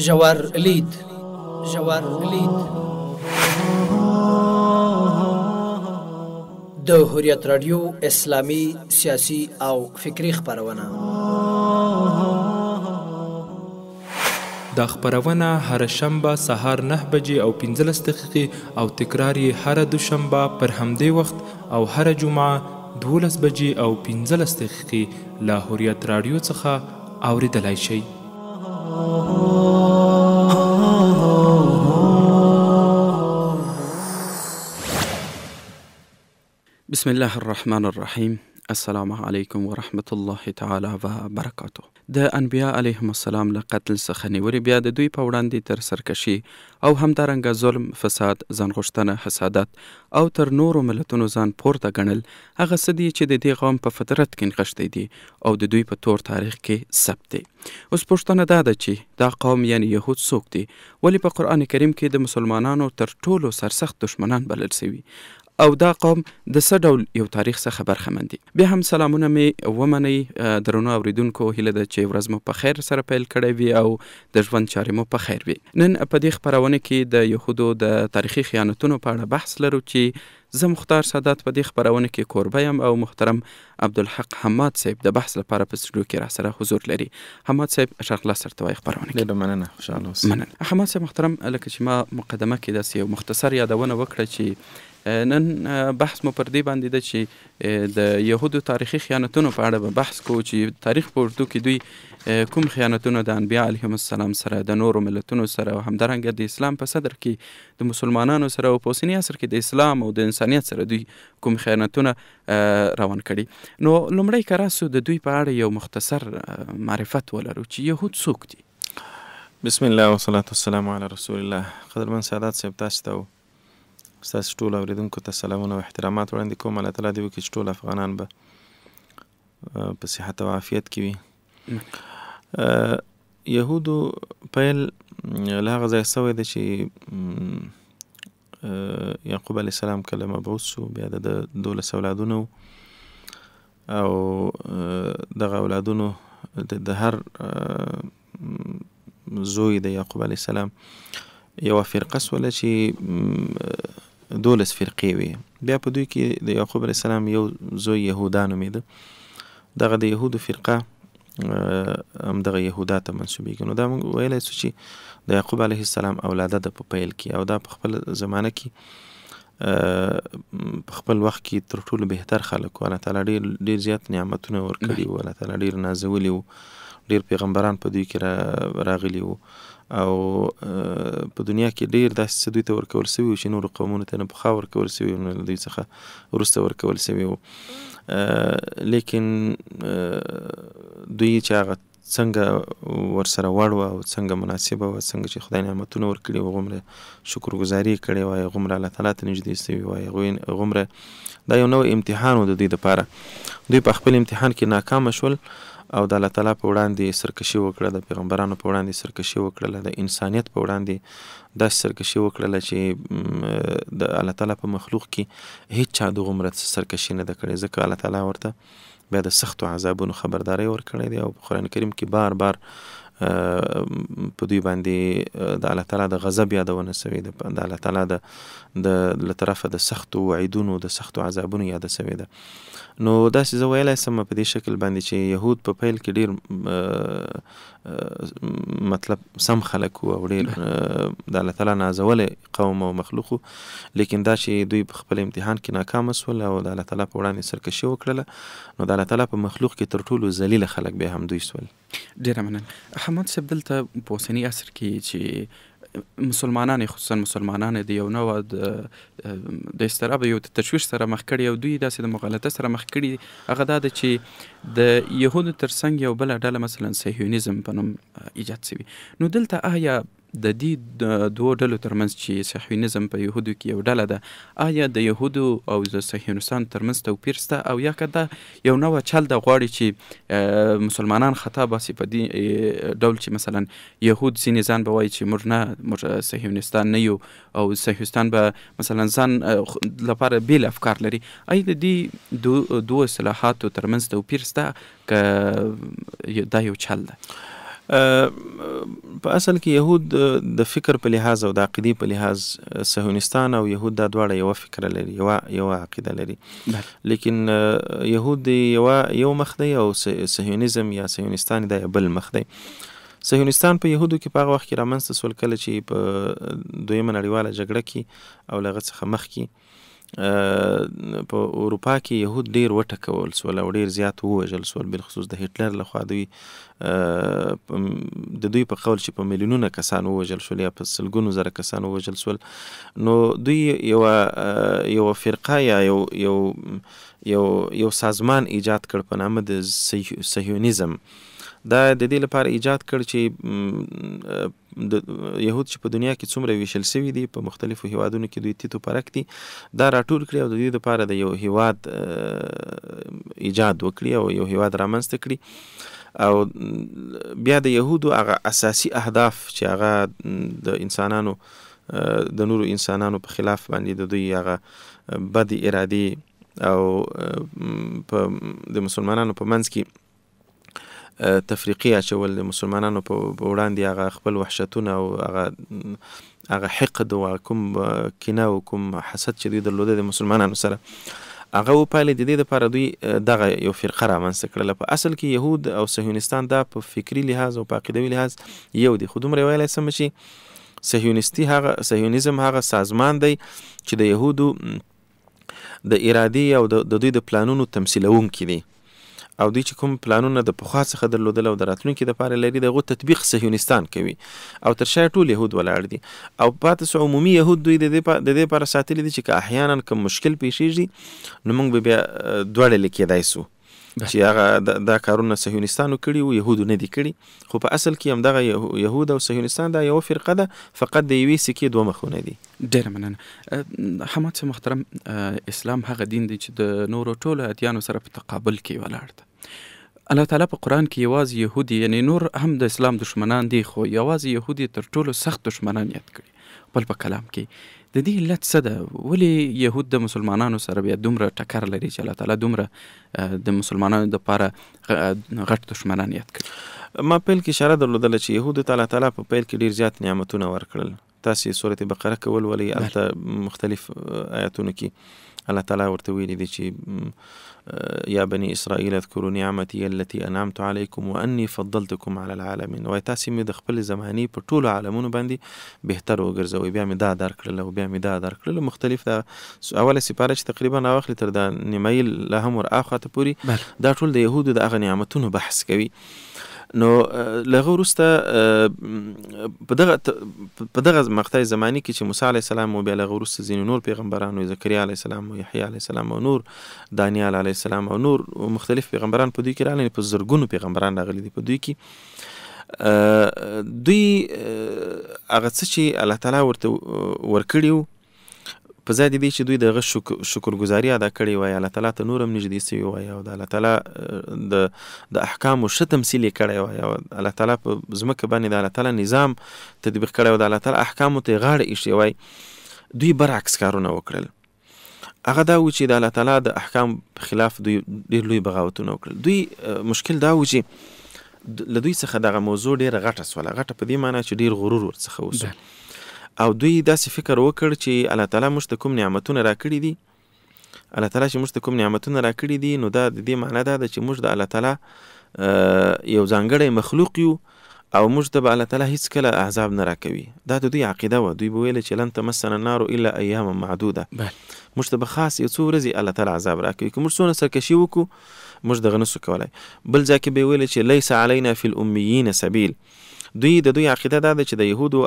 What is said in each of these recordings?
ژور لید. د حریت رادیو اسلامي سیاسي او فکری خبرونه. دا خبرونه هر شنبه سهار 9 بجې او 15 دقیقې او تکرار یې هر دوشنبه پر همدې وخت او هر جمعه 12 بجې او 15 دقیقې له حریت رادیو څخه اوریدلای شئ. بسم الله الرحمن الرحیم. السلام علیکم ورحمت الله تعالی وبرکاته. د انبیاء علیهم السلام له قتل څخه نیولې بیا د دوی په وړاندې تر سرکشي او همدارنګه ظلم، فساد، ځانغوښتنه، حسادت او تر نورو ملتونو ځان پورته ګڼل هغه څه دي چې د دې قوم په فطرت کې نغښتی دي او د دوی په تور تاریخ کې ثبت دي. اوس پوښتنه دا ده چې دا قوم یعنی یهود څوک دي؟ ولې په قرآن کریم کې د مسلمانانو تر ټولو سرسخت دشمنان بلل شوي او دا قوم د څه ډول یو تاریخ څخه برخمن دي؟ بیا هم سلامونه مې ومنئ درنو اوریدونکو، هیله ده چې ورځ مو په خیر سره پیل کړی وي او د ژوند چارې مو په خیر وي. نن په دې خپرونه کې د یهودو د تاریخي خیانتونو په اړه بحث لرو چې زه مختار سادات په دې خپرونه کې کوربه یم او محترم عبدالحق حماد صاحب د بحث لپاره په سټوډیو کې راسره حضور لري. حماد صاحب ښه خلاص سره توای خپرونه کې. ډېره مننه، خوشحاله اوسئ. مننه. حماد صاحب محترم، لکه چې ما مقدمه کې داسې یو مختصر یادونه وکړه چې نن بحث مو پر دې باندې ده چې د یهودو تاریخي خیانتونو په اړه به بحث کوو چې تاریخ په اردو کې دوی کوم خیانتونه د انبیاء علیهم السلام سره، د نورو ملتونو سره او همدارنګه د اسلام په صدر کې د مسلمانانو سره او په اوسني عصر کې د اسلام او د انسانیت سره دوی کوم خیانتونه روان کړي. نو لومړی که راسو د دوی په اړه یو مختصر معرفت ولرو چې یهود څوک دي. بسم الله والصلاة والسلام علی رسول الله. قدرمن سادات صاحب، تاسو ته ستاسو ټول اوریدونکو ته سلامونه او احترامات وړاندې کوم. الله تعالی دې وکړي چې ټول افغانان به په صحت او عافیت کې وي. یهودو پیل له هغه ځایه سوی دی چې یعقوب علیه السلام کله مبعوث شو، بیا د 12 اولادونه او دغه اولادونو د هر زوی د یعقوب علیه السلام یوه فرقه سوله چې 12 فرقې وي. بیا په دوی کې د یعقوب علیه السلام یو زوی یهودا نومېده. دغه د یهودو فرقه همدغه یهودا ته منسوبېږي. نو دا موږ ویلی سو چې د یعقوب علیه السلام اولاده ده په پیل کې، او دا په خپل زمانه کې په خپل وخت کې تر ټولو بهتر خلک وو. الله تعالی ډېر زیات نعمتونه ورکړي وو، الله تعالی ډېر نازولي وو، ډېر پیغمبران په دوی کې راغلي وو او په دنیا کې ډېر داسې څه دوی ته ورکول سوي وو چې نورو قومونو ته نه پخوا ورکول سوي وو، نه له دوی څخه وروسته ورکول سوي وو. لیکن دوی چې هغه څنګه ورسره وړ وه او څنګه مناسبه وه، څنګه چې خدای نعمتونه ورکړي وو، هغومره شکرګزاري یې کړې وای، هغومره الله تعالی ته نږدې سوي وای، هغومره دا یو نوی امتحان و د دوی دپاره. دوی په خپل امتحان کې ناکامه شول او د الله تعالی په وړاندې سرکشي وکړه، د پیغمبرانو په وړاندې سرکشي وکړله، د انسانیت په وړاندې داسې سرکشي وکړله چې د الله تعالی په مخلوق کې هیڅ چا دغومره سرکشي نه ده کړې. ځکه الله تعالی ورته بیا د سختو عذابونو خبرداری ورکړی دی او په قرآن کریم کې بار بار په دوی باندې د الله تعالی د غضب یادونه سوې ده، د الله تعالی له طرفه د سختو وعیدونو، د سختو عذابونو یاده سوې ده. نو داسې زه ویلی سم په دې شکل باندې چې یهود په پیل کې ډېر مطلب سم خلک وو او ډېر د الله تعالی نازولی قوم او مخلوق وو، لیکن دا چې دوی په خپل امتحان کې ناکامه سول او د الله تعالی په وړاندې سرکشي وکړله، نو د الله تعالی په مخلوق کې تر ټولو ذلیله خلک بیا هم دوی سول. ډېره مننه. حماد صاحب، دلته په اوسني عصر کې چې مسلمانان، خصوصا مسلمانان د یو نوع د اضطراب یو تشویش سره مخ کړي او دوی داسې د مغالطه سره مخ کړي، هغه دا ده چې د یهودو ترڅنګ یو بله ډله مثلا صهیونیزم په نوم ایجاد شوي. نو دلته آیا د دې دوو ډلو ترمنځ چې صهیونیزم په یهودو کې یو ډله ده، آیا د یهودو او د صهیونستانو ترمنځ توپیر شته او یا که دا یو نوع چل ده غواړي چې مسلمانان خطا باسي په دې ډول چې مثلا یهود ځینې ځان به وایي چې موږ صهیونستان نه یو او صهیونستان به مثلا ځان لپاره بیل افکار لري؟ آیا د دې دوو اصطلاحاتو ترمنځ توپیر شته که دا یو چل ده؟ په اصل کې یهود د فکر په لحاظ او د عقیدې په لحاظ صهیونستان او یهود دا دواړه یوه فکره لري، یوه عقیده لري. لیکن یهود یو مخ دی او صهیونیزم یا صهیونستان دا بل مخ دی. صهیونستان په یهودو کې په هغه وخت کې رامنځته سول کله چې په دویمه نړیواله جګړه کې او له هغه څخه مخکې په اروپا کې یهود ډیر وټکول سول او ډیر زیات ووژل سول، بالخصوص د هټلر لخوا د دوی په قول چې په میلیونونه کسان ووژل شول یا په سلګونو زره کسان ووژل سول. نو دوی یو فرقه یا یو سازمان ایجاد کړ په نامه د صهیونیزم. دا د دې لپاره ایجاد کړ چې یهود چې په دنیا کې څومره ویشل شوي دي په مختلفو هیوادونو کې دوی تیتو پرک دي، دا راټول کړي او د دې لپاره د یو هیواد ایجاد وکړي او یو هیواد رامنځته کړي. او بیا د یهودو هغه اساسي اهداف چې هغه د انسانانو د نورو انسانانو په خلاف باندې د دوی هغه بد ارادي او د مسلمانانو په منځ کې تفریقی اچول، د مسلمانانو په وړاندې هغه خپل وحشتونه او هغه حقد او کوم کینه او کوم حسد چې دوی درلوده د مسلمانانو سره هغه وپایلې. د دې لپاره دوی دغه یو فرقه رامنځته کړله. په اصل کې یهود او صهیونستان دا په فکري لحاظ او په عقیدوي لحاظ یو دي، خو دومره ویلی سمه چې صهیونیزم هغه سازمان دی چې د یهودو د ارادې او د دوی د پلانونو تمثیلونکي دي، او دوی چې کوم پلانونه د پخوا څخه درلودل او د راتلونکي دپاره لري د هغو تطبیق صهیونستان کوي او تر شا ټول یهود ولاړ دي. او پاتې سو عمومي یهود دوی د دې لپاره ساتلي دي چې که احیانا کوم مشکل پیښیږي نو موږ به بیا دواړه لیکېدای سو چې هغه دا کارونه صهیونستانو کړي او یهودو نه دي کړي. خو په اصل کې همدغه یهود او صهیونستان دا یوه فرقه ده، فقط د یوې سکې دوه مخونه دي. ډېره مننه. حماد صاحب محترم، اسلام هغه دین دی چې د نورو ټولو ادیانو سره په تقابل کې ولاړ ده. الله تعالی په قرآن کې یوازې یهودي، یعنی نور هم د اسلام دشمنان دي، خو یوازې یهودي تر ټولو سخت دشمنان یاد کړي خپل په کلام کې. د دې علت څه ده؟ ولې یهود د مسلمانانو سره بیا دومره ټکر لري چې الله تعالی دومره د مسلمانانو دپاره غټ دشمنان یاد کړي؟ ما پیل کې اشاره درلودله چې یهودو ته الله تعالی په پیل کې ډیر زیات نعمتونه ورکړل. تاسې سورة بقره کې ولولئ، هلته مختلف آیاتونو کې الله تعالی ورته ویلي دي چې یا بني اسرائیل اذکروا نعمتي التي انعمت علیکم وانی فضلتکم علی العالمین. وایي تاسې مې د خپل زمانې په ټولو عالمونو باندې بهتر وګرځوئ، بیا مې دا درکړله او بیا مې دا درکړله. مختلف دا اوله سپاره چې تقریبا راواخلي تر دا نیمایي لا هم ور اخواته پورې دا ټول د یهودو د هغه نعمتونو بحث کوي. نو لغه وروسته په دغه مقطع زمانی کې چې موسی علیه السلام او بیا لغه وروسته ځینې نور پیغمبران، زکریا علیه السلام او یحیی علیه السلام او نور دانیال علیه السلام او نور مختلف پیغمبران په دوی کې راغلي، په زرګونو پیغمبران راغلي دي په دوی کې. دوی هغه څه چې الله تعالی ورته ورکړي وو په ځای د دې چې دوی دغه شکرګزاري ادا کړې وای، الله تعالی ته نور هم نږدې سوي وای او د الله تعالی د احکامو ښه تمثیل یې کړی وای او الله تعالی په ځمکه باندې د الله تعالی نظام تطبیق کړی او د الله تعالی احکامو ته یې غاړه ایښې وای. دوی برعکس کارونه وکړل. هغه دا و چې د الله تعالی د احکام په خلاف دوی ډېر لوی بغاوتونه وکړل. دوی مشکل دا و چې له دوی څخه دغه موضوع ډېره غټه سوله، غټه په دې معنی چې ډېر غرور ورڅخه وسو او دوی داسې فکر وکړ چې الله تعالی موږ ته کوم نعمتونه راکړي دي، الله تعالی چې موږ ته کوم نعمتونه راکړي دي، نو دا د دې معنی دا ده چې موږ د الله تعالی یو ځانګړی مخلوق یو او موږ ته به الله تعالی هیڅکله عذاب نه راکوي. دا د دوی عقیده وه. دوی به ویله چې لن تمسنا النار الا ایاما معدوده، موږ ته به خاص یو څو ورځې الله تعالی عذاب راکوي، که موږ څونه سرکشي وکړو موږ دغه نسو کولی. بل ځای کې به ویله چې لیس علینا فی الامیین سبیل. د دوی عقیده دا ده چې د یهودو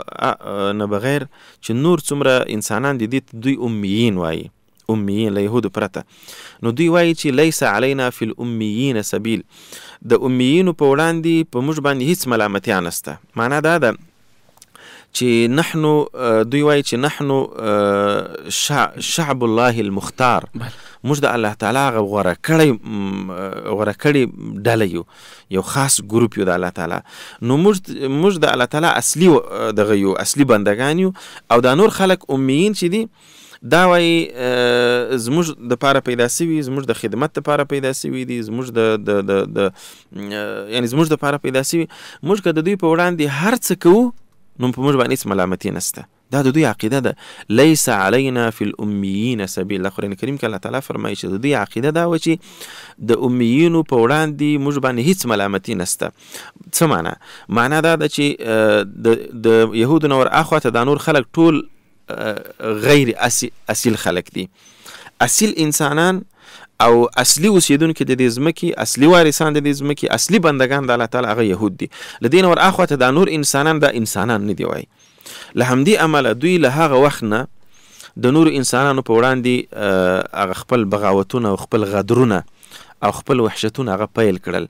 نه بغیر چې نور څومره انسانان دي دوی امیین وایي، امیین له یهودو پرته. نو دوی وایي چې لیس علینا فی الامیین سبیل، د امیینو په وړاندې په موږ باندې هیڅ ملامتیا نسته. معنا دا ده چې نحنو، دوی وایي چې نحنو شعب الله المختار، موږ د الله تعالی هغه غوره کړی ډله یو خاص ګروپ یو د الله تعالی. نو موږ د الله تعالی اصلي دغه یو اصلي بندګان یو او دا نور خلک امیین چې دي دا وایي زموږ دپاره پیدا سوي، زموږ د خدمت دپاره پیدا سوي دي، زموږ یعنې زموږ دپاره پیدا سوي. موږ که د دوی په وړاندې هر څه کوو نو په موږ باندې هېڅ ملامتي نشته. دا د دوی عقیده ده. لیس علینا فی الامیین سبیل. قرآن کریم کې الله تعالی فرمایي چې د دوی عقیده دا و چې د امیینو په وړاندې موږ باندې هیڅ ملامتي نشته. څه معنا؟ معنا دا ده چې د یهودو نه ور اخواته دا نور خلک ټول غیر اصیل خلک دي. اصیل انسانان او اصلي اوسیدونکي د دې ځمکې، اصلي وارثان د دې ځمکې، اصلي بندگان د الله تعالی هغه یهود دي. له دې نه ور اخواته دا نور انسانان دا انسانان نه دي. وایي له همدې امله دوی له هغه وخت نه د نورو انسانانو په وړاندې هغه خپل بغاوتونه او خپل غدرونه او خپل وحشتونه هغه پیل کړل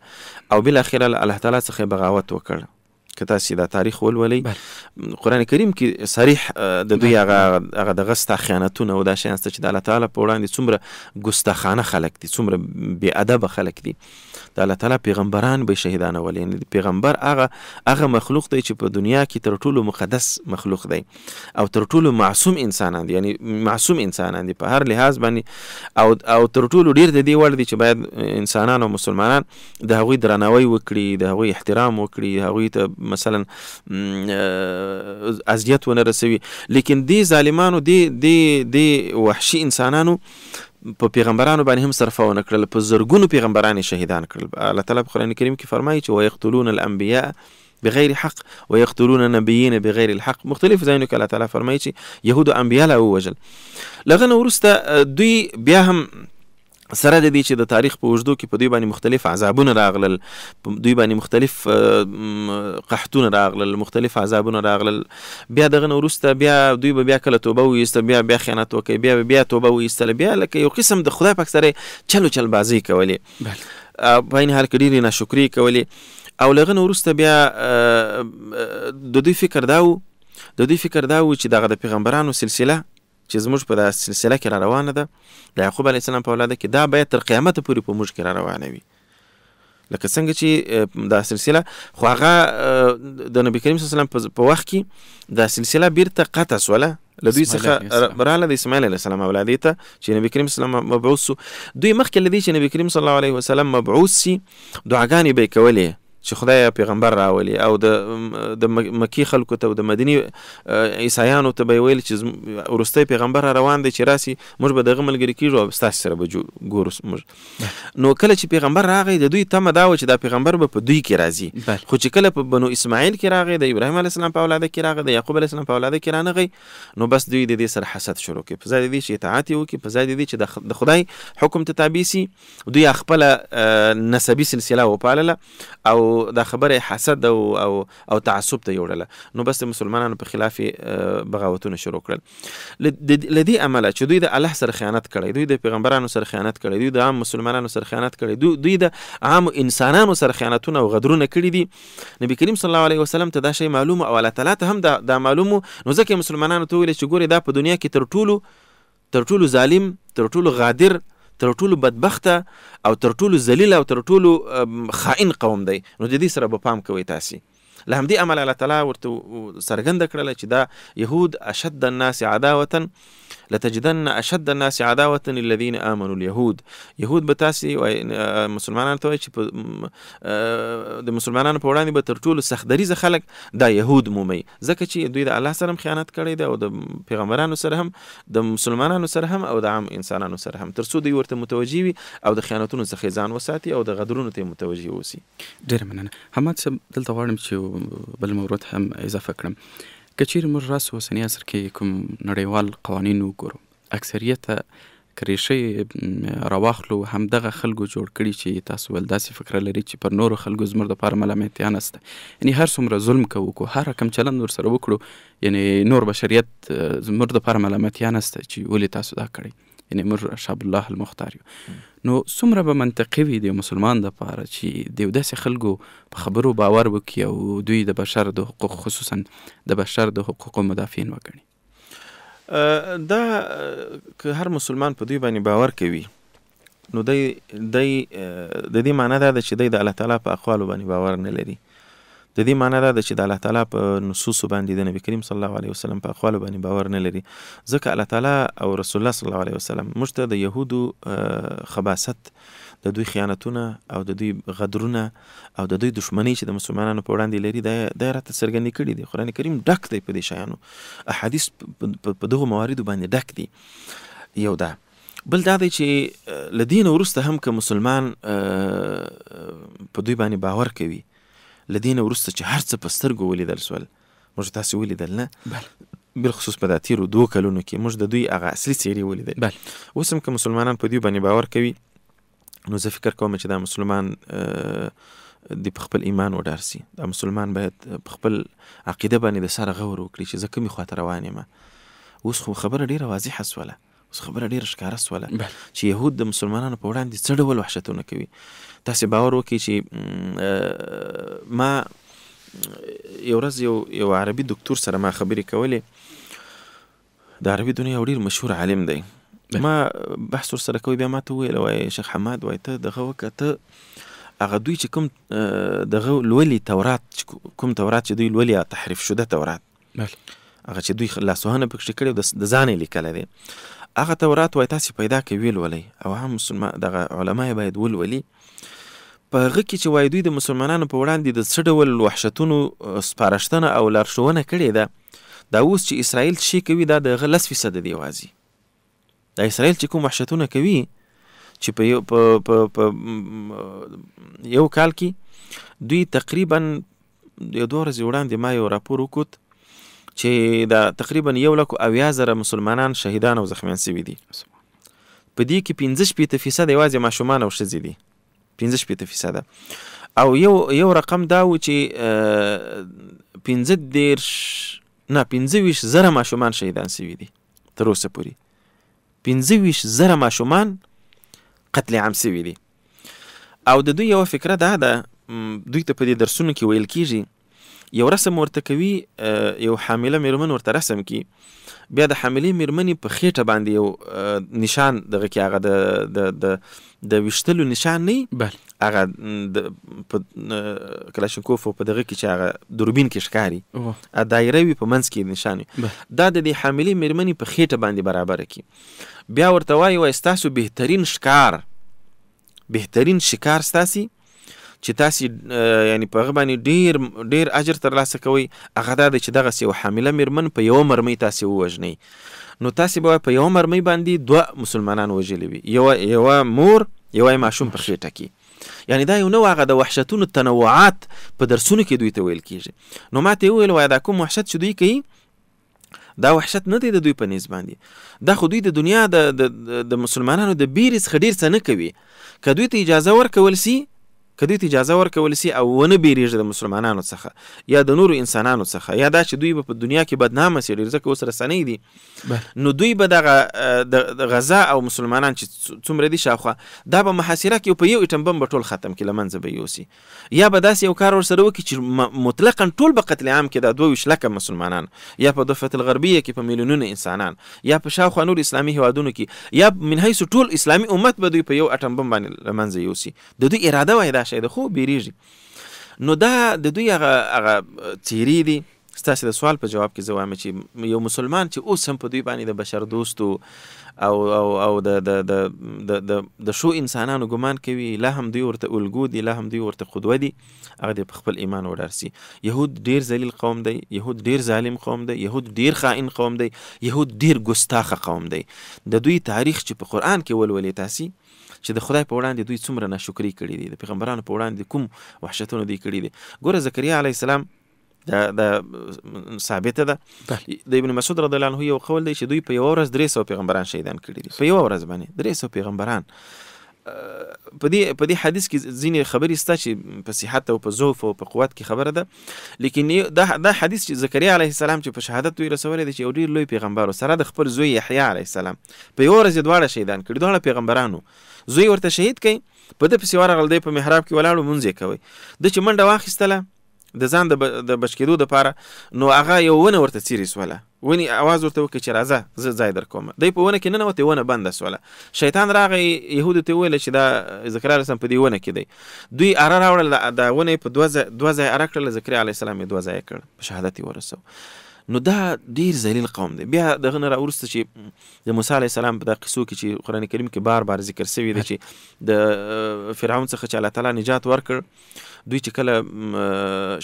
او بالاخره الله تعالی څخه بغاوت وکړ. که تاسې دا تاریخ ولولئ قرآن کریم کې صریح د دوی هغه دغه ستا خیانتونه او دا شیان شته چې د الله تعالی په وړاندې څومره ګستاخانه خلک دي، څومره بې ادبه خلک دي. د الله تعالی پیغمبران به شهیدانول. یعنې پیغمبر هغه مخلوق دی چې په دنیا کې تر ټولو مقدس مخلوق دی او تر ټولو معصوم انسانان دي. یعنې معصوم انسانان دي په هر لحاظ باندې او تر ټولو ډیر د دې وړ دي چې باید انسانان او مسلمانان د هغوی درناوی وکړي، د هغوی احترام وکړي، هغوی ته مثلا اذیت ونه رسوي. لیکن دی ظالمانو دی وحشي انسانانو په پیغمبرانو باندې هم صرفه ونه کړل، په زرګونو پیغمبران شهیدان کړل. الله تعالی په قرآن کریم کې فرمایي چې ويقتلون الانبیاء بغیر حق ويقتلون النبیین بغیر الحق. مختلف ځایونو کې الله تعالی فرمایي چې یهودو انبیا لا ووژل. لغه نه وروسته دوی بیا هم سره د دې چې د تاریخ په اوږدو کې په دوی باندې مختلف عذابونه راغلل، دوی باندې مختلف قحطونه راغلل، مختلف عذابونه راغلل. بیا دغه نه وروسته بیا دوی به بیا کله توبه وایسته، بیا خیانت وکړي، بیا توبه وایستله، بیا لکه یو قسم د خدای پاک سره چل بازی کولې، په این حال کې ډېرې ناشکري کولې. او لغه نه وروسته بیا د دوی فکر دا و چې دغه د پیغمبرانو سلسله چې زموږ په دا سلسله کې را روانه ده، د یعقوب علیه السلام په اولاده کې، دا باید تر قیامت پورې په موږ کې را روانه وي. لکه څنګه چې دا سلسله خو هغه د نبی کریم صلی الله علیه وسلم په وخت کې دا سلسله بیرته قطع سوله، له دوی څخه راله د اسماعیل علیه السلام اولادې ته چې نبی کریم صلی الله علیه وسلم مبعوث سو. دوی مخکې له دې چې نبی کریم صلی الله علیه وسلم مبعوث سي دعاګانې به یې کولې چې خدای پیغمبر راولي، او د مکی خلکو ته او د مدینی عیسایانو ته به ویل چې وروستی پیغمبر روان دی چې راسي موږ به دغه ملګري کیږو او ستاسو سره به ګورو موږ. نو کله چې پیغمبر راغی د دوی تمه دا و چې دا پیغمبر به په دوی کې راځي، خو چې کله په بنو اسماعیل کې راغی، د ابراهیم علیه السلام په اولاده کې راغی، د یعقوب علیه السلام په اولاده کې رانغی، نو بس دوی د دې سره حسد شروع کړي. په ځای د دې چې اطاعت وکړي، په ځای د دې چې د خدای حکم ته تابع سي، دوی خپل نسبی سلسله وپالله او دا خبره حسد او تعصب ته یوړله. نو بس د مسلمانانو په خلاف بغاوتونه شروع کړل. لدې عمله چې دوی د الله سره خیانت کړی، دوی د پیغمبرانو سره خیانت کړی، دوی د عام مسلمانانو سره خیانت کړی، دوی د عام انسانانو سره خیانتونه او غدرونه کړي دي. نبی کریم صلی الله علیه وسلم ته دا شی معلومه او الله تعالی ته هم دا معلومه. نو ځکه مسلمانانو ته ویل چې ګوري دا په دنیا کې تر ټولو ظالم، تر ټولو غادر، تر ټولو بدبخته او تر ټولو ذلیل او تر ټولو خائن قوم دی. نو د دې سره به پام کوئ تاسې. له همدې امله الله تعالی ورته څرګنده کړله چې دا یهود اشد الناس عداوة لتجدن اشد الناس عداوة الذين آمنوا اليهود. یهود به تاسې مسلمانانو ته وایي چې د مسلمانانو په وړاندې به تر ټولو سختدریزه خلک دا یهود مومي، ځکه چې دوی د الله سره هم خیانت کړی دی او د پیغمبرانو سره هم، د مسلمانانو سره هم او د عام انسانانو سره هم، تر څو دوی ورته متوجه وي او د خیانتونو څخه ځان وساتي او د غدرونو ته متوجه اوسي. ډېره مننه. حماد صاحب دلته غواړم چې بل مورد هم اضافه کړم. که چیرې موږ راسو اوسني عصر کې کوم نړیوال قوانین وګورو، اکثریته که ریښې راواخلو همدغه خلکو جوړ کړي چې تاسو ول داسې فکر لري چې پر نورو خلکو زموږ دپاره ملامتیا نسته. یعنې هر څومره ظلم کوو، هر رقم چلند ورسره وکړو، یعنې نور بشریت زموږ دپاره ملامتیا نسته چې ولې تاسو دا کړئ، یعنې موږ شعب الله المختار یو. نو څومره به منطقي وي د مسلمان دپاره چې د داسې خلکو په خبرو باور وکړي او دوی د بشر د حقوق، خصوصا د بشر د حقوقو مدافعین وګڼي؟ دا که هر مسلمان په دوی باندې باور کوي نو دی د دې معنی دا ده چې دی د الله تعالی په اقوالو باندې باور نه لري. د دې معنی دا ده چې د الله تعالی په نصوصو باندې د نبی کریم صلی الله علیه وسلم په اقوالو باندې باور نه لري. ځکه الله تعالی او رسول الله صلی الله علیه وسلم موږ ته د یهودو خباثت، د دوی خیانتونه او د دوی غدرونه او د دوی دشمنی چې د مسلمانانو په وړاندې لري دا راته څرګندې کړي دي. قرآن کریم ډک دی په دې شیانو، احادیث په دغو مواردو باندې ډک دي. یو دا. بل دا دی چې له دې نه وروسته هم که مسلمان په دوی باندې باور کوي، له دې نه وروسته چې هر څه په سترګو ولیدل سول، موږ تاسې ولیدل نه، بالخصوص په دا تیرو 2 کلونو کې موږ د دوی هغه اصلي څېرې ولیدل. اوس هم که مسلمانان په دوی باندې باور کوي، نو زه فکر کوم چې دا مسلمان د په خپل ایمان وډار سي. دا مسلمان باید په خپل عقیده باندې د سره غور وکړي چې زه کومې خواته روان یم. اوس خو خبره ډېره واضحه سوله، اوس خبره ډېره ښکاره سوله چې یهود د مسلمانانو په وړاندې څه ډول وحشتونه کوي. تاسې باور وکړئ چې ما یو ورځ یو عربي دکتور سره ما خبرې کولې، د عربي دنیا یو ډېر مشهور عالم دی. ما بحث ورسره کوي، بیا ما ته وویل وایي شیخ حماد وایي ته دغه وکړه، ته هغه دوی چې کوم دغه لولي تورات، کوم تورات چې دوی لولي تحریف شده تورات، هغه چې دوی لاسوهنه پکښې کړې د ځان یې لیکلی دی، هغه تورات وایي تاسې پیدا کوي ولولئ او هم مسلمان دغه علما یې باید ولولي. په هغه کې چې وایي دوی د مسلمانانو په وړاندې د څه ډول وحشتونو سپارښتنه او لارښوونه کړې ده. دا اوس چې اسرائیل شی کوي دا د هغه 10% دی یوازې. دا اسرائیل چې کوم وحشتونه کوي چې په یو کال کې دوی تقریبا 2 ورځې وړاندې ما یو راپور وکوت چې دا تقریبا 1,80,000 مسلمانان شهیدان او زخمیان سوي دي. په دې کې 65% یوازې ماشومان او ښځې دي، 65%. او یو رقم دا و چې 25,000 ماشومان شهیدان سوي دي تر اوسه پورې. 25,000 ماشومان قتل عام سوي دي. او د دوی یو فکره دا ده، دوی ته په دې درسونو کې ویل کېږي یو رسم ورته کوي، یو حامله میرمن ورته رسم کی، بیا د حاملې میرمنې په خېټه باندې یو نشان دغه کې هغه د ویشتلو نشان نه، هغه په کلاشینکوف په دغه کې چې هغه دوربین کې ښکاري دایره وي، په منځ کې نشان وي، دا د دې حاملې میرمنې په خېټه باندې برابره کی. بیا ورته وایي ستاسو بهترین شکار ستاسي چې تاسې یعنی په هغه باندې ډېر اجر ترلاسه کوئ، هغه دا دی چې دغسې یو حامله میرمن په یوه مرمۍ تاسې ووژنئ. نو تاسې به په یوه مرمۍ باندې 2 مسلمانان وژلي وي، یوه مور یوه ماشوم په خېټه کې. یعنی دا یو نوع هغه د وحشتونو تنوعات په درسونو کې دوی ته ویل کېږي. نو ما ته یې وویل وایه دا کوم وحشت چې دوی کوي، دا وحشت نه دی د دوی په نیز باندې، دا خو دوی د دنیا د مسلمانانو د بیرې څخه ډېر څه نه کوي. که دوی ته اجازه ورکول سي او ونه بیریږي د مسلمانانو څخه یا د نورو انسانانو څخه، یا دا چې دوی به په دنیا کې بدنامه سي ډېر، ځکه اوس رسنۍ دي، نو دوی به دغه د غزا او مسلمانان چې څومره دي شاوخوا، دا به محاصره کې په یو ایټم بم به ټول ختم کړي، له منځه به یوسي. یا به داسې یو کار ورسره وکړي چې مطلقا ټول به قتل عام کې دا 2 لکه مسلمانان، یا په ضفة الغربیه کې په میلیونونه انسانان، یا په شاوخوا نور اسلامي هیوادونو کې، یا من حیث ټول اسلامي امت به دوی په یو اټم بم باندې له منځه یوسي. د دوی اراده وایي دا شی د خو بیریږي. نو دا د دوی هغه څیرې دي. ستاسې د سوال په جواب کې زه وایم چې یو مسلمان چې اوس هم په دوی باندې د بشر دوستو او د شو انسانانو ګمان کوي، لا هم دوی ورته الګو دي، لا هم دوی ورته قدوه دي، هغه د خپل ایمان وډار سي. یهود ډیر ذلیل قوم دی، یهود ډیر ظالم قوم دی، یهود ډیر خائن قوم دی، یهود ډیر ګستاخه قوم دی. د دوی تاریخ چې په قرآن کې ولولې تاسې چې د خدای په وړاندې دوی څومره ناشکري کړي دي، د پیغمبرانو په وړاندې کوم وحشتونه دوی کړي دي. ګوره زکریا علیه السلام دا ثابته ده. د ابن مسعود رضی الله عنه یو قول دی چې دوی په یوه ورځ 300 پیغمبران شهیدان کړي دي، په یوه ورځ باندې 300 پیغمبران. په دې حدیث کې ځینې خبرې سته چې په صحت او په ضعف او په قوت کې خبره ده، لیکن دا حدیث چې زکریا علیه السلام چې په شهادت دوی رسولی دی چې یو ډېر لوی پیغمبر سره د خپل زوی یحیی علیه السلام په یوه ورځ دواړه شهیدان کړي، دواړه پیغمبرانو. زوی ورته شهید کړي، په ده پسې ورغل، دی په محراب کې ولاړ و، مونځ یې کوی. ده چې منډه واخیستله د ځان د بچ کېدو دپاره، نو هغه یو ونه ورته څیرې سوله، ونې اواز ورته وکړي چې راځه زه ځای در کوم. دی په ونه کې ننوتې، ونه بنده سوله. شیطان راغی یهودو ته وویله چې دا زکریا علیه السلام په دې ونه کې دی. دوی اره راوړل، د ونې په دوه ځای اره کړل، زکریا علیه السلام یې 2 ځایه کړ، په شهادت یې ورسو. نو دا ډیر ذلیل قوم دی. بیا دغه نه راوروسته چې د موسی علیه السلام په دغه قصو کې چې قرآن کریم کې بار بار ذکر شوی دی چې د فرعون څخه چې الله تعالی نجات ورکړ، دوی چې کله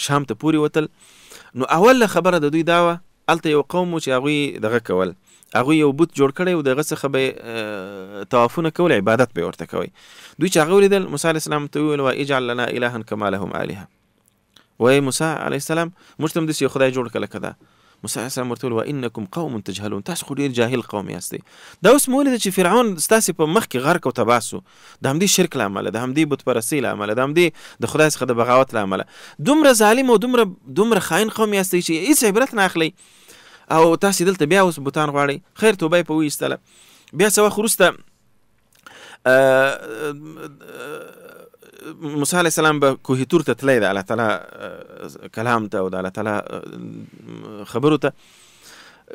شام ته پورې وتل، نو اول خبره د دوی دا وه، هلته یو قوم چې هغوی دغه کول، هغوی یو بت جوړ کړی و، دغه څخه به طوافونه کول، عبادت به ورته کوئ. دوی چې هغه ولیدل، موسی علیه السلام ته وویل اجعل لنا الها کما لهم آلهه، وایي موسی علیه السلام موږ ته هم داسې یو خدای جوړ کړه لکه دا. موسی علیه السلام ورته وویل وانکم قوم تجهلون، تاسو خو ډېر جاهل قوم یاستئ. دا اوس مو ولیده چې فرعون ستاسې په مخ کې غرق او تباه سو، د همدې شرک له امله، د همدې بتپرستۍ له امله، د همدې د خدای څخه د بغاوت له امله. دومره ظالم او دومره خاین قوم یاستئ چې هېڅ عبرت نه اخلئ، او تاسې دلته بیا اوس بوتان غواړئ. خیر توبه یې په وایستله. بیا څه وخت وروسته موسی علیه السلام به کوه تور ته تللی د الله تعالی کلام ته او د الله تعالی خبرو ته.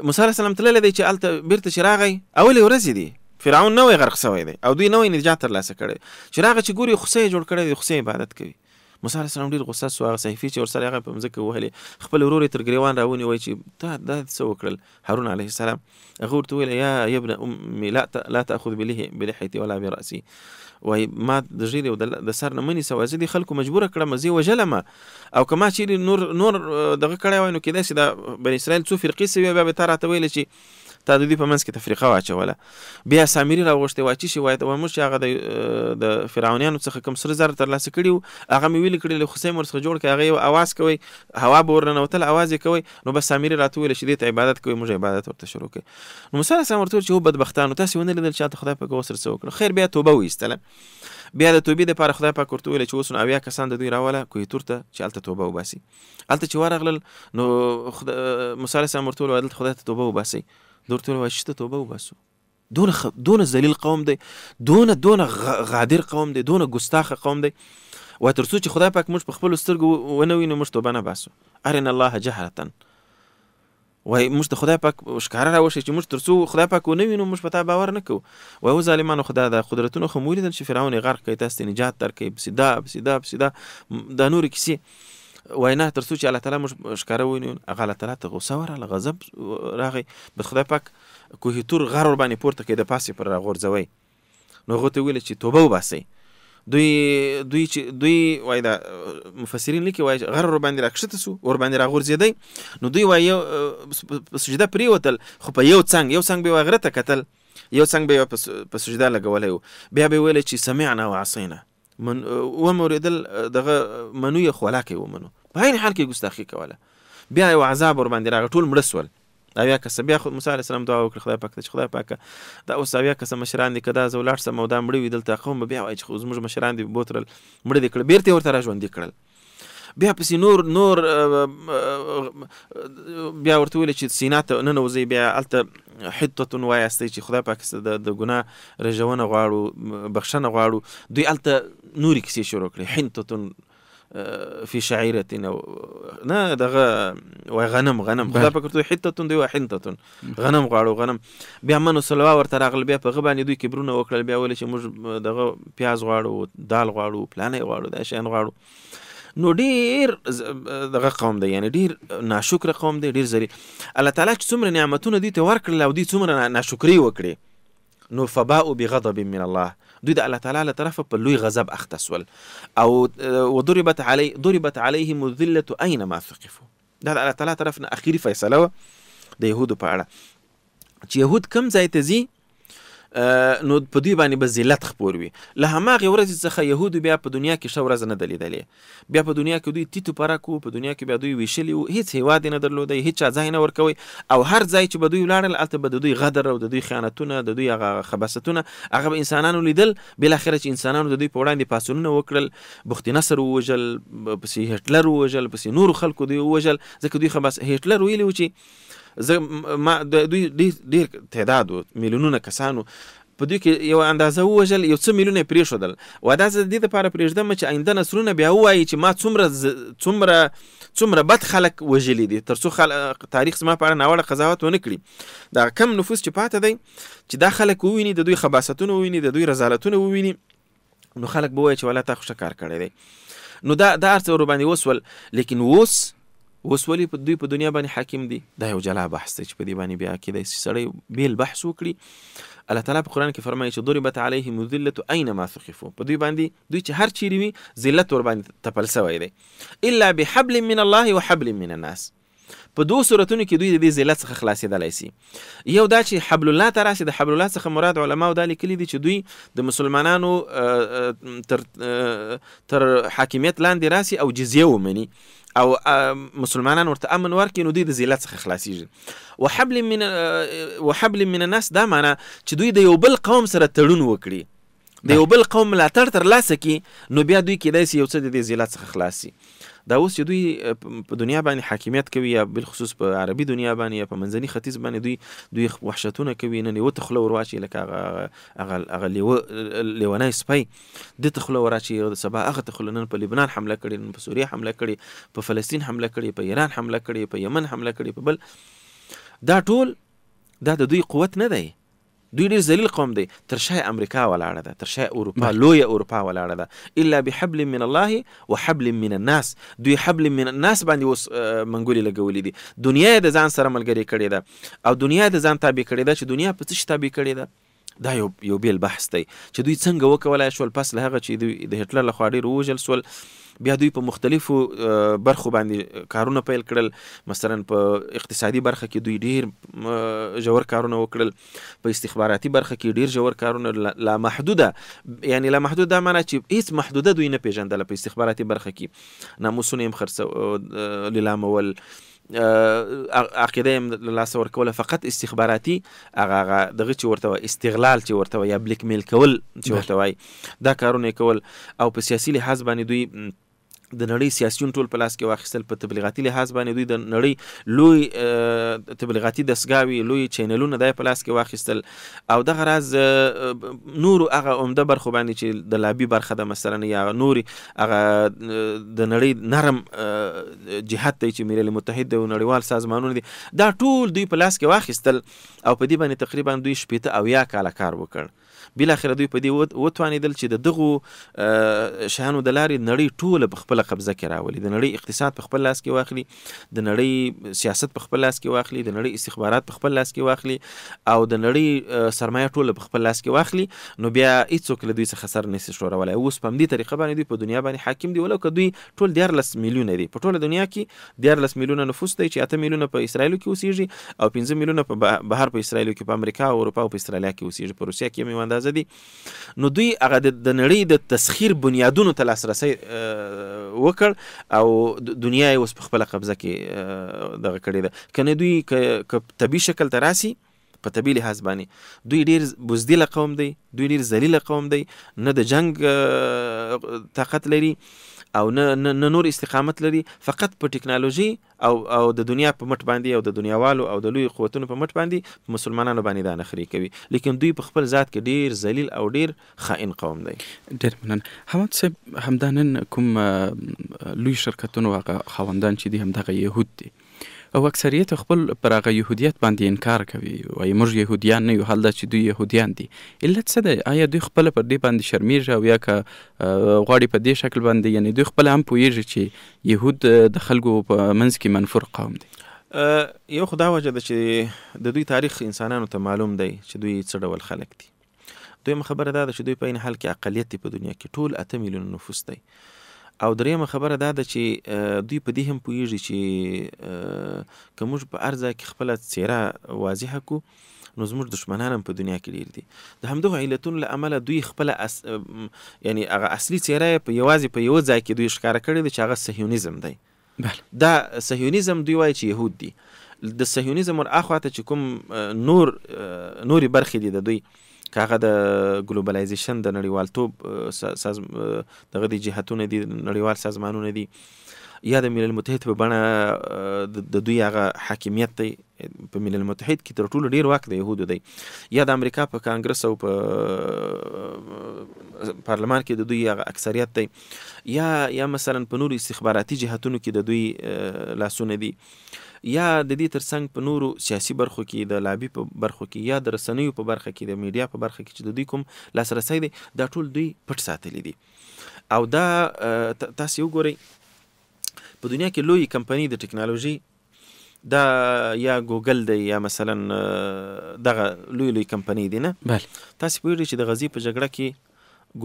موسی علیه السلام تللی دی چې هلته بیرته چې راغی، اولې ورځې دي، فرعون نوی غرق سوی دی او دوی نوی نجات ترلاسه کړی. چې راغی چې ګوري خوسۍ یې جوړ کړی دی، خوسۍ عبادت کوي. موسی علیه السلام ډېر غصه سو، هغه صحیفې چې ورسره هغه په مځکه وهلې، خپل ورور یې تر ګریوان راونیوی چې دا څه وکړل. هارون علیه السلام هغه ورته وویل یا ابن امي لا تأخذ بلحیتي ولا برأسي، وای ما د ږیرې او د سر نه منې سوه، زه دې خلکو مجبوره کړم، زه یې وژلم، او که ما چیرې نور دغه کړی وای، نو کېدای شي دا بني اسرائیل څو فرقې سوي، بیا به تا راته ویلې چې تا د دوی په منځ کې تفریقه واچوله. بیا سامري راغوښتې وای چې شي وای موږ چې هغه د فرعونیانو څخه کوم سره زر ترلاسه کړي وو، هغه مې ویلې کړي خوسۍ مې ورڅخه جوړ کړئ، هغه یو اواز کوئ، هوا به ورننوتل، اواز یې کوئ. نو بس سامري راته وویله چې دې ته عبادت کوئ، موږ عبادت ورته شروع کړئ. نو موسی علیه السلام ورته وویل چې هو بدبختانو، تاسې ونه لیدل چې هلته خدای پاک ورسره څه وکړه. خیر بیا توبه وایستله. بیا د توبې دپاره خدای پاک ورته وویل چې اوس نو 80 کسان د دوی راوله کوه تور ته چې هلته توبه وباسي. هلته چې ورغلل، نو موسی علیه السلام ورته وویل دلته خدای ته توبه وباسئ. ورته وویل چې ته توبه وباسو. دونه ذلیل قوم دی، دونه غادر قوم دی، دونه ګستاخه قوم دی. وای تر څو چې خدای پاک موږ په خپلو سترګو ونه وینو، موږ توبه نه باسو. ارنا الله جهرة، وای موږ ته خدای پاک ښکاره راوښیي چې موږ تر څو خدای پاک ونه وینو، موږ په تا باور نه کوو. وای او ظالمانو خدای د قدرتونو خو مو ولیدل چې فرعون یې غرق کوي، تاسو ته نجات درکوي، پسې دا دا نورې کیسې. وای نه، تر څو چې الله تعالی موږ ښکاره ووینو. هغه الله تعالی ته غوسه ورغله، غضب راغی، بس خدای پاک کوه تور غر ورباندې پورته کړي، د پاسې پر راغورځوئ. نو هغو ته ویل چې توبه وباسئ. دوی وای دا مفسرین لیکي، وای غر ورباندې راکښته سو، ورباندې راغورځېدی. نو دوی وای یو په سجده پرېوتل، خو په یو څنګ به یې غره ته کتل، یو څنګ به یې په سجده لګولی و. بیا به یې ویل چې سمعنا وعصینا، ومورېدل دغه منو یې خو ولاکې ومنو، په عین حال کې ګستاخي کوله. بیا یو عذاب ورباندې راغی، ټول مړه سول. 80 کسه. بیا خو موسی علیه السلام دعا وکړه خدای پاک ته چې خدای پاکه دا اوس 80 کسه مشران دي، که دا زه ولاړ سم او دا مړه وي دلته، قوم به بیا وایي چې زموږ مشران دي بوترل مړه دې کړل، بېرته یې ورته راژوندي کړل. بیا پسې نور بیا ورته ویل چې سینا ته ننوځئ، بیا هلته حطة وایاستئ چې خدای پاک د ګناه رژونه غواړو، بخښنه غواړو. دوی هلته نورې کیسې شروع کړې، حنطة فی شعیرتنا، نه دغه وای غنم خدای پاک ورته حطة، دوی وای حنطة، غنم غواړو غنم. بیا منو سلوا ورته راغله، بیا په هغه باندې دوی کبرونه وکړل، بیا ویل چې موږ دغه پیاز غواړو، دال غواړو، پلانې غواړو، دا شیان غواړو. نو ډیر دغه قوم دی، یعنی ډیر ناشکر قوم دی، ډیر ذلیل. الله تعالی چې څومره نعمتونه دوی ته ورکړل او دوی څومره ناشکري وکړي، نو فباءوا بغضب من الله، دوی د الله تعالی له طرفه په لوی غضب اخته سول. او وضربت علیهم الذلة اینما ثقفوا، دا د الله تعالی طرف نه اخیری فیصله وه د یهودو په اړه، چې یهود کم ځای ته ځي نو په دوی باندې به ذلت خپور وي. له هماغې ورځې څخه یهودو بیا په دنیا کې ښه ورځ نه ده لیدلې. بیا په دنیا کې دوی تیتو پرک وو، په دنیا کې بیا دوی ویشلي وو، هېڅ هیواد یې نه درلودی، هېڅ چا ځای نه ورکوی. او هر ځای چې به دوی ولاړل هلته به د دوی غدر او د دوی خیانتونه، د دوی هغه خباستونه، هغه به انسانانو لیدل. بالاخره چې انسانانو د دوی په وړاندې پاڅونونه وکړل، بخت نصر ووژل، پسې هټلر ووژل، پسې نورو خلکو دوی ووژل، ځکه دوی هټلر ویلي و چې دوی ډېر تعداد و، میلیونونه کسانو په دوی کې یو اندازه ووژل، یو څه میلیونه یې پرېښودل. و دا زه د دې دپاره پرېږدم چې آینده نسلونه بیا ووایي چې ما څومره بد خلک وژلي دي، تر څو تاریخ زما په اړه ناوړه قضاوت ونه کړي. دا کم نفوس چې پاته دی چې دا خلک وویني، د دوی خباثتونه وویني، د دوی رذالتونه وویني، نو خلک به وایي چې والله تا خو ښه کار کړی دی. نو دا هر څه ورباندې وسول. لیکن اوس ولې دوی په دنیا باندې حاکم دي؟ دا یو جلا بحث دی چې په دې باندې بیا کېدای شي سړی بیل بحث وکړي. الله تعالی په قرآن کې فرمایي چې ضربت علیهم الذلة اینما ثقفوا، په دوی باندې دوی چې هر چیرې وي ذلت ورباندې تپل سوی دی. الا بحبل من الله وحبل من الناس، په دوه صورتونو کې دوی د دې ذلت څخه خلاصېدلی شي. یو دا چې حبل الله ته راشي، د حبل الله څخه مراد علماو دا لیکلي دي چې دوی د مسلمانانو تر حاکمیت لاندې راشي او جزیه ومني او مسلمانان ورته امن ورکړي، نو دوی د ذلت څخه خلاصیږي. وحبل من الناس دا معنی چې دوی د یو بل قوم سره تړون وکړي، د یو بل قوم ملاتړ ترلاسه کړي، نو بیا دوی کېدای شي یو څه د دې ذلت څخه خلاص شي. دا اوس چې دوی په دنیا باندې حاکمیت کوي، یا بالخصوص په عربي دنیا باندې یا په منځني ختیځ باندې دوی وحشتونه کوي. نن یوه ته خوله ور واچوي، لکه هغه لیونی سپی، دې ته خوله ور اچوي، سبا هغه ته خوله. نن په لبنان حمله کړې، نن په سوریه حمله کړې، په فلسطین حمله کړې، په ایران حمله کړې، په یمن حمله کړې، په بل. دا ټول دا د دوی قوت نه دی. دوی ډېر ذلیل قوم دی. تر شای امریکا ولاړه ده، تر شای اروپا، لویه اروپا ولاړه ده. الا بحبل من الله وحبل من الناس، دوی حبل من الناس باندې اوس منګولې لګولې دي. دنیا یې د ځان سره ملګرې کړې ده او دنیا د ځان تابع کړې ده. چې دنیا په څه شي تابع کړې ده، دا یو بیل بحث دی چې دوی څنګه وکولای شول پس له هغه چې دوی د هټلر لخوا ډېر ووژل سول. بیا دوی په مختلفو برخو باندې کارونه پیل کړل. مثلا په اقتصادي برخه کې دوی ډېر ژور کارونه وکړل، په استخباراتي برخه کې ډېر ژور کارونه، لا محدوده. یعنی لا محدوده دا معنی چې هیڅ محدوده دوی نه پیژندله. په استخباراتي برخه کې ناموسونه یې لیلامول، عقیده یې له لاسه ورکوله، فقط استخباراتي هغه دغه چې ورته وایي استغلال چې ورته وایي یا بلیک میل کول چې ورته وایي، دا کارونه یې کول. او په سیاسي لحاظ باندې دوی د نړۍ سیاسیون ټول په لاس کې واخیستل. په تبلیغاتي لحاظ باندې دوی د نړۍ لوی تبلیغاتي دستګاوې، لوی چینلونه دا په لاس کې واخیستل. او دغه راز نورو هغه عمده برخو باندې چې د لابي برخه ده مثلا، یا نورې هغه د نړۍ نرم جهت دی چې ملل متحد او نړیوال سازمانونه دي، دا ټول دوی په لاس کې واخیستل. او په دې باندې تقریبا دوی 80 کاله کار وکړ. بالاخره دوی په دې وتوانېدل چې د دغو شیانو د لارې نړۍ ټوله په خپله قبضه کې راولي، د نړۍ اقتصاد په خپل لاس کې واخلي، د نړۍ سیاست په خپل لاس کې واخلي، د نړۍ استخبارات په خپل لاس کې واخلي، او د نړۍ سرمایه ټوله په خپل لاس کې واخلي. نو بیا هیڅوک له دوی څخه سر نشي ښورولی. اوس په همدې طریقه باندې دوی په دنیا باندې حاکم دي. ولو که دوی ټول 14 میلیونه دي، په ټوله دنیا کې 14 میلیونه نفوس دی، چې 8 میلیونه په اسرائیلو کې اوسېږي او 5 میلیونه په بهر په اسرائیلو کې، په امریکا او اروپا او په استرالیا کې اوسېږي. په روسیه کې هم یو اندازه دي. نو دوی هغه د نړۍ د تسخیر بنیادونو ته لاسرسی وکړ او دنیا یې اوس په خپله قبضه کې دغه کړې ده. کنه دوی که طبي شکل ته راسي، په طبي لحاظ باندې دوی ډېر بزدله قوم دی، دوی ډېر ذلیله قوم دی، نه د جنگ طاقت لري او نه نور استقامت لري، فقط په ټکنالوژي او د دنیا په مټ باندې او د دنیاوالو او د لوی قوتونو په مټ باندې مسلمانانو باندې دا نخري کوي. لیکن دوی په خپل ذات کې ډیر ذلیل او ډیر خائن قوم دی. ډیر مننه. حمد صاحب، همدانن کوم لوی شرکتونو هغه خاوندان چې دي همدغه یهود دي او اکثریت خپل پر هغه یهودیت باندې انکار کوي، وایي موږ یهودیان نه یو، حال دا چې دوی یهودیان دي. علت څه دی؟ آیا دوی خپله پر دې باندې شرمیږي او یا که غواړي په دې شکل باندې، یعنی دوی خپله هم پوهېږي چې یهود د خلکو په منځ کې منفور قوم دی؟ یو خو دا وجه ده چې د دوی تاریخ انسانانو ته معلوم دی چې دوی څه ډول خلک دي. دویمه خبره دا ده چې دوی په عین حال کې اقلیت دی په دنیا کې، ټول 8 میلیونه نفوس دی. او دریمه خبره دا ده چې دوی په دې هم پوهېږي چې که موږ په هر ځای کې خپله څېره واضحه کړو نو زموږ دشمنان هم په دنیا کې ډېر دي. د همدغو علتونو له امله دوی خپله یعنی هغه اصلي څېره یې یوازې په یوه ځای کې دوی ښکاره کړې ده چې هغه صهیونیزم دی. دا صهیونیزم دوی وایي چې یهود دي. د صهیونیزم ور اخواته چې کوم نورې برخې دي د دوی، که هغه د ګلوبلایزیشن د نړیوالتوب دغه د جهتونه دي، نړیوال سازمانونه دي، یا د ملل متحد په بڼه د دوی هغه حاکمیت دی. په ملل متحد کې تر ټولو ډیر واک د یهودو دی، یا د امریکا په کانګرس او په پارلمان کې د دوی هغه اکثریت دی، یا مثلا په نورو استخباراتي جهتونو کې د دوی لاسونه دي، یا د دې ترڅنګ په نورو سیاسي برخو کې د لابي په برخو کې، یا د رسنیو په برخه کې، د میډیا په برخه کې چې د دوی کوم لاسرسی دی دا ټول دوی پټ ساتلی دي. او دا تاسو وګورئ په دنیا کې لوی کمپنی د ټکنالوژي دا یا ګوګل دی یا مثلا دغه لوی کمپنی دی نه. تاسو پوهیږئ چې د غزې په جګړه کې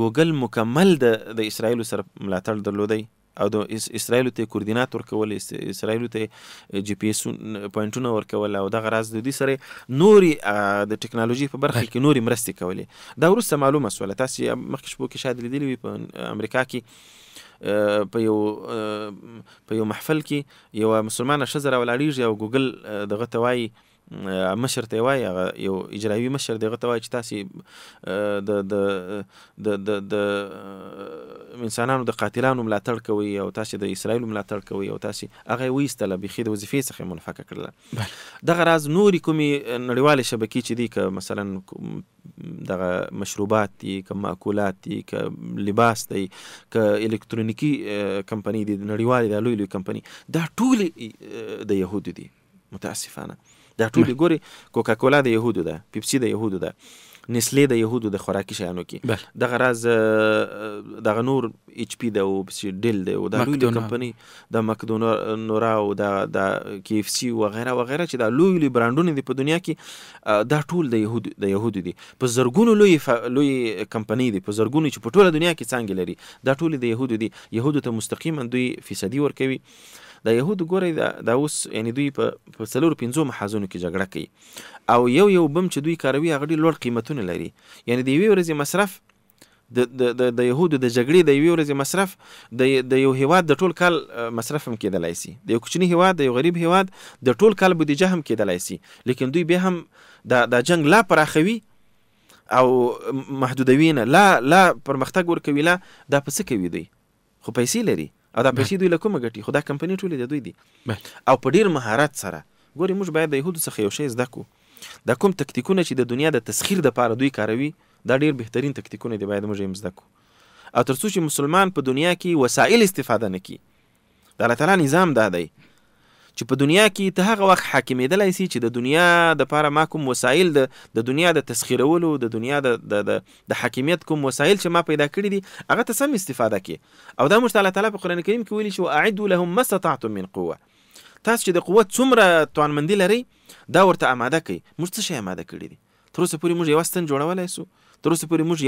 ګوګل مکمل د اسرائیلو سره ملاتړ درلودی او د اسرائیلو ته کوردینات ورکول، اسرائیلو ته جی پی اس پوینټونه ورکول، او دغه راز د دې سره نوري د ټکنالوژي په برخه کې نوري مرستې کولې. دا وروسته معلومه سوله. تاسو مخکې شپو کې شاید لیدلی وي په امریکا کې په یو محفل کې یو مسلمانه ښځه راولاړېږي او ګوګل دغه ته وایي، مشر ته وایي، هغه یو اجرایوي مشر دغه ته وایي چې تاسې د انسانانو د قاتلانو ملاتړ کوئ او تاسې د اسرائیلو ملاتړ کوئ، او تاسې هغه یې وایستله بیخي د وظیفې څخه یې منفکه کړله. دغه راز نورې کومې نړیوالې شبکې چې دي، که مثلا دغه مشروبات دي، که ماکولات دي، که لباس دی، که الکترونیکي کمپنی دي، نړیوالې دا لوی کمپنی، دا ټولې د یهودو دي. متاسفانه دا ټولې ګوري، کوکاکولا د یهودو ده، پیپسي د یهودو ده، نسلې د یهودو د خوراکي شیانو کې، دغه راز دغه نور ایچ پی ده او ډیل ده او دا لوی کمپنی د مکدونورا او د کی اف سی وغیره وغیره چې دا لوی برانډونه دي په دنیا کې، دا ټول د یهودو دي. په زرګونو لوی کمپنی دي، په زرګونو چې په ټوله دنیا کې څانګې لري، دا ټول د یهودو دي. یهودو ته مستقیما دوی فیصدي ورکوي. د یهودو ګورئ دا اوس یعنی دوی په 4-5 محاذونو کې جګړه کوي، او یو بم چې دوی کاروي هغه ډېر لوړ قیمتونه لري. یعنی د یوې ورځې مصرف د یهودو د جګړې د یوې ورځې مصرف د یو هیواد د ټول کال مصرف هم کېدلی سي. د یو کوچني هیواد، د یو غریب هیواد د ټول کال بودیجه هم کېدلی سي، لیکن دوی بیا هم د جنگ لا پراخوي او محدودوي نه، لا پرمختګ ورکوي. لا دا په څه کوي؟ دوی خو پیسې لري او دا پیسې دوی له کومه ګټي؟ خو دا کمپنۍ ټولې د دوی دي او په ډیر مهارت سره. ګوري موږ باید د یهودو څخه یو شی زده کړو. دا کوم تکتیکونه چې د دنیا د تسخیر دپاره دوی کاروي، دا ډیر بهترین تکتیکونه دي، باید موږ یې زده کړو. او تر څو چې مسلمان په دنیا کې وسایل استفاده نه کړي، د الله تعالی نظام دا دی چې په دنیا کې ته هغه وخت حاکمېدلی سي چې د دنیا دپاره ما کوم وسایل د دنیا د تسخیرولو، د دنیا د حاکمیت کوم وسایل چې ما پیدا کړي دي، هغه ته سم استفاده کړي. او دا موږ ته الله تعالی په قرآن کریم کې ویلي چې واعدوا لهم ما استطعتم من قوه. تاسو چې د قوت څومره توانمندي لرئ دا ورته اماده کړئ. موږ څه شی اماده کړي دي؟ تر اوسه پورې موږ یوه ستن جوړولی سو، تر اوسه پورې موږ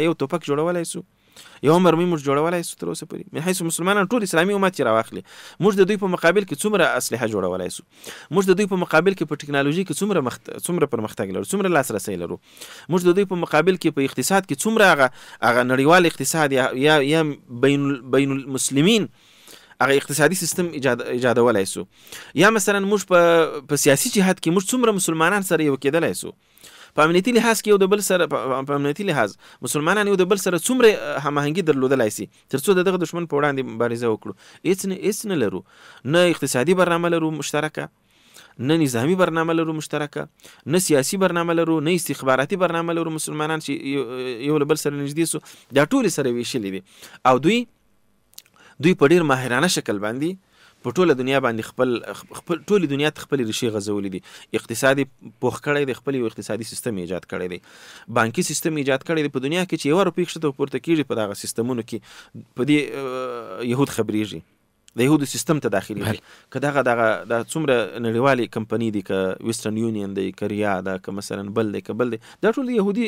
یو توپک جوړولی سو، یو مرمۍ موږ جوړولی سو تر اوسه پورې. من حیث مسلمانان ټول اسلامي امت چې راواخلي، موږ د دوی په مقابل کې څومره اسلحه جوړولی سو، موږ د دوی په مقابل کې په ټکنالوژي کې څومره پرمختګ لرو، څومره لاسرسی لرو، موږ د دوی په مقابل کې په اقتصاد کې څومره هغه نړیوال اقتصاد یا بین المسلمین هغه اقتصادي سیستم ایجادولی سو، یا مثلا موږ په سیاسي جهاد کې موږ څومره مسلمانان سره یو کېدلی سو. په امنیتي لحاظ کې یو د بل سره، په امنیتي لحاظ مسلمانان یو د بل سره څومره هماهنګي درلودلی سي تر څو د دغه دشمن په وړاندې مبارزه وکړو. هېڅ نه لرو، نه اقتصادي برنامه لرو مشترکه، نه نظامی برنامه لرو مشترکه، نه سیاسي برنامه لرو، نه استخباراتي برنامه لرو. مسلمانان چې یو له بل سره نږدې سو، دا ټولې سره ویشلي دي. او دوی په ډېر ماهرانه شکل باندې په ټوله دنیا باندې خپل ټولې دنیا ته خپلې ریښې غځولې دي. اقتصادي پوخ کړی دی، خپل یو اقتصادي سیستم ایجاد کړی دی، بانکي سیستم ایجاد کړی دی. په دنیا کې چې یوه روپۍ ښکته پورته کېږي په دغه سیستمونو کې په دې یهود خبرېږي، د یهودو سیستم ته داخلېږي. که دا څومره نړیوالې کمپنۍ دي، که ویسټرن یونین دی، که ریا ده، که مثلا بل دی، که بل دی، دا ټول د یهودي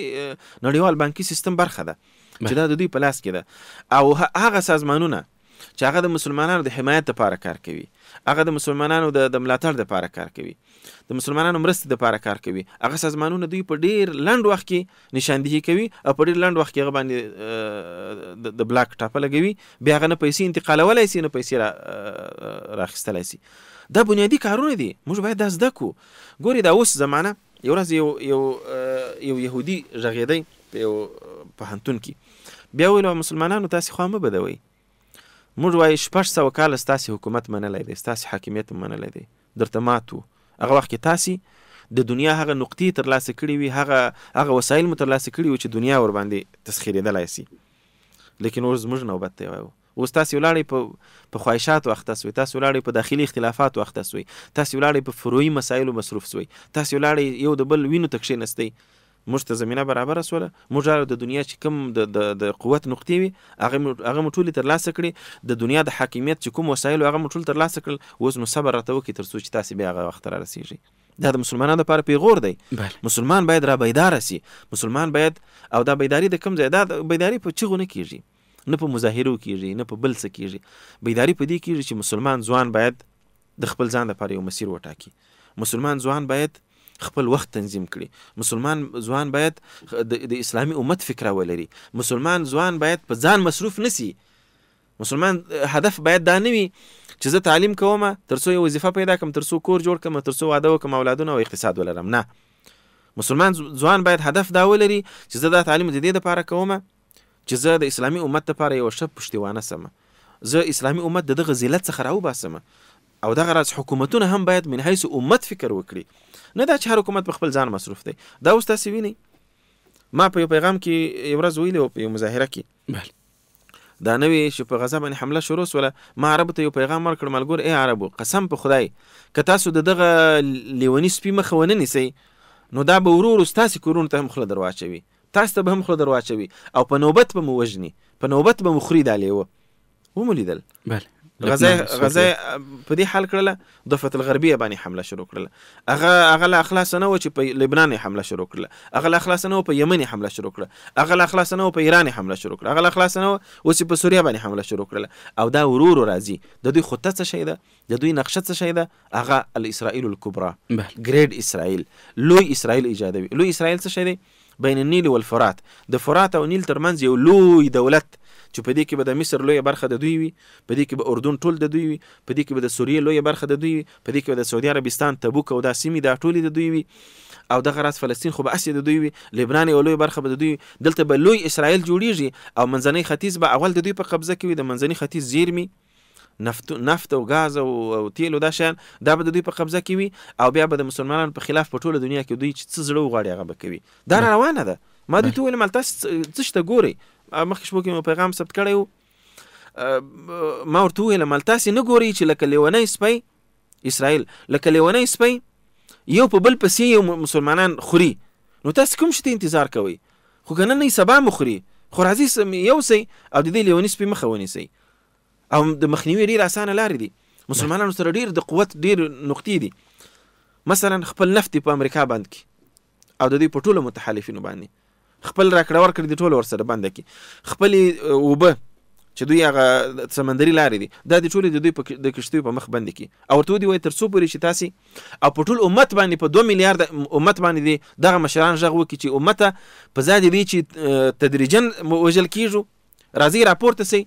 نړیوال بانکي سیستم برخه ده چې دا د دوی په لاس کې ده. او هغه سازمانونه چې هغه د مسلمانانو د حمایت لپاره کار کوي، هغه د مسلمانانو د ملاتړ لپاره کار کوي، د مسلمانانو مرستې لپاره کار کوي، هغه سازمانونه دوی په ډیر لنډ وخت کې نشاندهي کوي او په ډیر لنډ وخت کې هغه باندې د بلاک ټاپه لګوي، بیا هغه نه پیسې انتقالولی سي نه پیسې راخیستلی سي. دا بنیادي کارونه دي، موږ باید دا زده کړو. ګورې دا اوس زمانه، یو ورځ یو یهودي غږېدی په یو پوهنتون کې، بیا ویل مسلمانانو تاسې خوا مه بدوئ، موږ وایي 600 کاله ستاسې حکومت منلی دی، ستاسې حاکمیت منلی دی، درته مات وو. هغه وخت کې تاسې د دنیا هغه نقطې ترلاسه کړي وي، هغه وسایل مو ترلاسه کړي وي چې دنیا ورباندې تسخیرېدلی سي. لیکن اوس زموږ نوبت دی وایو. اوس تاسې ولاړئ په خواهشاتو اخته سوئ، تاسې ولاړئ په داخلي اختلافاتو اخته سوئ، تاسې ولاړئ په فروعي مسایلو مصروف سوئ، تاسې ولاړئ یو د بل وینو ته کښېنستئ. موږ ته زمینه برابره سوله، موږ د دنیا چې کوم د قوت نقطې وي هغه مو ټولې ترلاسه کړي، د دنیا د حاکمیت چې کوم وسایل هغه مو ټول ترلاسه کړل. اوس نو صبر راته وکړئ تر څو چې تاسې بیا هغه وخت را رسېږئ. دا د مسلمانانو لپاره پیغور دی. مسلمان باید را بیداره سي، مسلمان باید، او دا بیداری د کوم ځای؟ دا بیداری په چغو نه کېږي، نه په مظاهرو کېږي، نه په بل څه کېږي. بیداری په دې کېږي چې مسلمان ځوان باید د خپل ځان لپاره یو مسیر وټاکي، مسلمان ځوان باید خپل وخت تنظیم کړي، مسلمان ځوان باید د اسلامي امت فکر ولري، مسلمان ځوان باید په ځان مصروف نسی. مسلمان هدف باید دا نه وي چې زه تعلیم کوم تر څو یو وظیفه پیدا کړم، تر څو کور جوړ کړم، تر څو واده وکړم، اولادونه او اقتصاد ولرم. نه، مسلمان ځوان باید هدف دا ولري چې زه دا تعلیم د دې لپاره کوم چې زه د اسلامي امت لپاره یو ښه پشتیوانه سم، زه اسلامي امت د دغه ذلت څخه راوباسم. او دغه راز حکومتونه هم باید من حیث امت فکر وکړي، نه دا چې هر حکومت په خپل ځان مصروف دی. دا اوس تاسې وینئ، ما په یو پیغام کې یو ورځ ویلي و، په یو مظاهره کې دا نوې چې په غزه باندې حمله شروع سوله، ما عربو ته یو پیغام ورکړ، ملګرو ای عربو، قسم په خدای که تاسو د دغه لیوني سپي مخه ونه نیسئ نو دا به ورو ورو ستاسې کورونو ته هم خوله در واچوي، تاسو ته به هم خوله در واچوي، او په نوبت به مو وژني، په نوبت به مو خوري دا لیوه. ومو لیدل غزه په دې حال کړله، ضفة الغربیه باندې حمله شروع کړله، هغه لا اخلاص نه و چې په لبنان حمله شروع کړله، هغه لا اخلاص نه و په یمن حمله شروع کړله، هغه لا اخلاص نه و په ایران حمله شروع کړله، هغه لا اخلاص نه و چې په سوریه باندې حمله شروع کړله. او دا ورو ورو راځي. د دوی خطه څه شی ده؟ د دوی نقشه څه شی ده؟ هغه الاسرائیل الکبرى، ګریډ اسرائیل، لوی اسرائیل ایجادوي. لوی اسرائیل څه شی دی؟ بین النیل والفرات، د فرات او نیل ترمنځ یو لوی دولت چې په دې کې به د مصر لویه برخه د دوی وي، په دې کې به اردن ټول د دوی وي، په دې کې به د سوریې لویه برخه د دوی وي، په دې کې به د سعودي عربستان تبوک او دا سیمې دا ټولې د دوی وي، او دغه راز فلسطین خو به اسې د دوی وي، لبنان یو لویه برخه به د دوی وي. دلته به لوی اسرائیل جوړیږي، او منځنی ختیځ به اول د دوی په قبضه کې وي. د منځني ختیځ زیرمې نفت او غاز او تیل او دا شیان دا به د دوی په قبضه کې وي، او بیا به د مسلمانانو په خلاف په ټوله دنیا کې دوی چې څه زړه وغواړي هغه به کوي. دا روانه ده. ما دوی ته ویل مال تاسو څه شته ګورئ، مخکې شپو کې مو پیغام ثبت کړی و، ما ورته وویل مال تاسې نه ګورئ چې لکه لیونی سپی اسرائیل، لکه لیونی سپی یو په بل پسې یو مسلمانان خوري، نو تاسې کوم شي ته انتظار کوئ؟ خو که نن سبا مو خوري، خو راځئ یوسئ او د دې لیوني سپي مخه ونیسئ. او د مخنیوي ډېر اسانه لارې دي. مسلمانانو سره ډېر د قوت ډېر نقطې دي. مثلا خپل نفت په امریکا بند کړي او د دوی په ټولو متحالفینو باندې خپل راکړه ورکړه دي ټول ورسره بنده کړي. خپلې اوبه چې دوی هغه سمندري لارې دي دا د ټولې د دوی د کشتیو په مخ بندې کړي، او ورته ودي تر څو پورې چې تاسې او په ټول امت باندې په 2 میلیارده امت باندې دي دغه مشران غږ وکړي چې امته په ځای دی چې تدریجا وژل کېږو، راځئ راپورته سئ،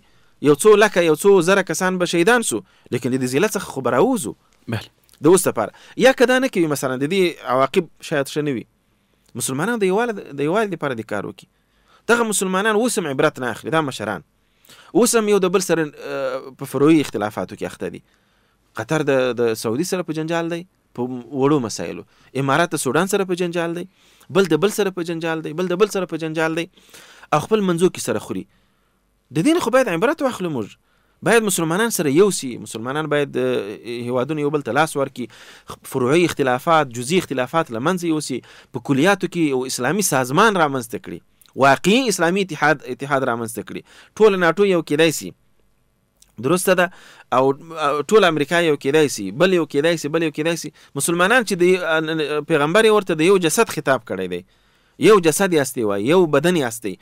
یو څو لکه یو څو زره کسان به شهیدان سو، لیکن د دې ذلت څخه خو به راوځو. د اوس لپاره یا که دا نه کوي، مثلا د دې عواقب شاید ښه نه وي، مسلمانان د یووالي لپاره د کار وکړي. دغه مسلمانان اوس هم عبرت نه اخلي، دا مشران اوس هم یو د بل سره په فروعي اختلافاتو کې اخته دي. قطر د سعودي سره په جنجال دی په وړو مسایلو، امارات د سودان سره په جنجال دی، بل د بل سره په جنجال دی، بل د بل سره په جنجال دی، او خپل منځو کې سره خوري. د دین خو باید عبرت واخلو. موږ باید مسلمانان سره یو سي، مسلمانان باید هیوادونه یو بل ته لاس ورکړي، فروعي اختلافات جزئي اختلافات له منځه یوسي، په کلیاتو کې یو اسلامي سازمان رامنځته کړي، واقعي اسلامي اتحاد رامنځته کړي. ټول ناټو یو کېدای سي، درسته ده، او ټول امریکا یو کېدای سي، بل یو کېدای سي، بل یو کېدای سي. مسلمانان چې د پیغمبر ورته د یو جسد خطاب کړی دی، یو جسد یاستئ وای، یو بدن یاستئ،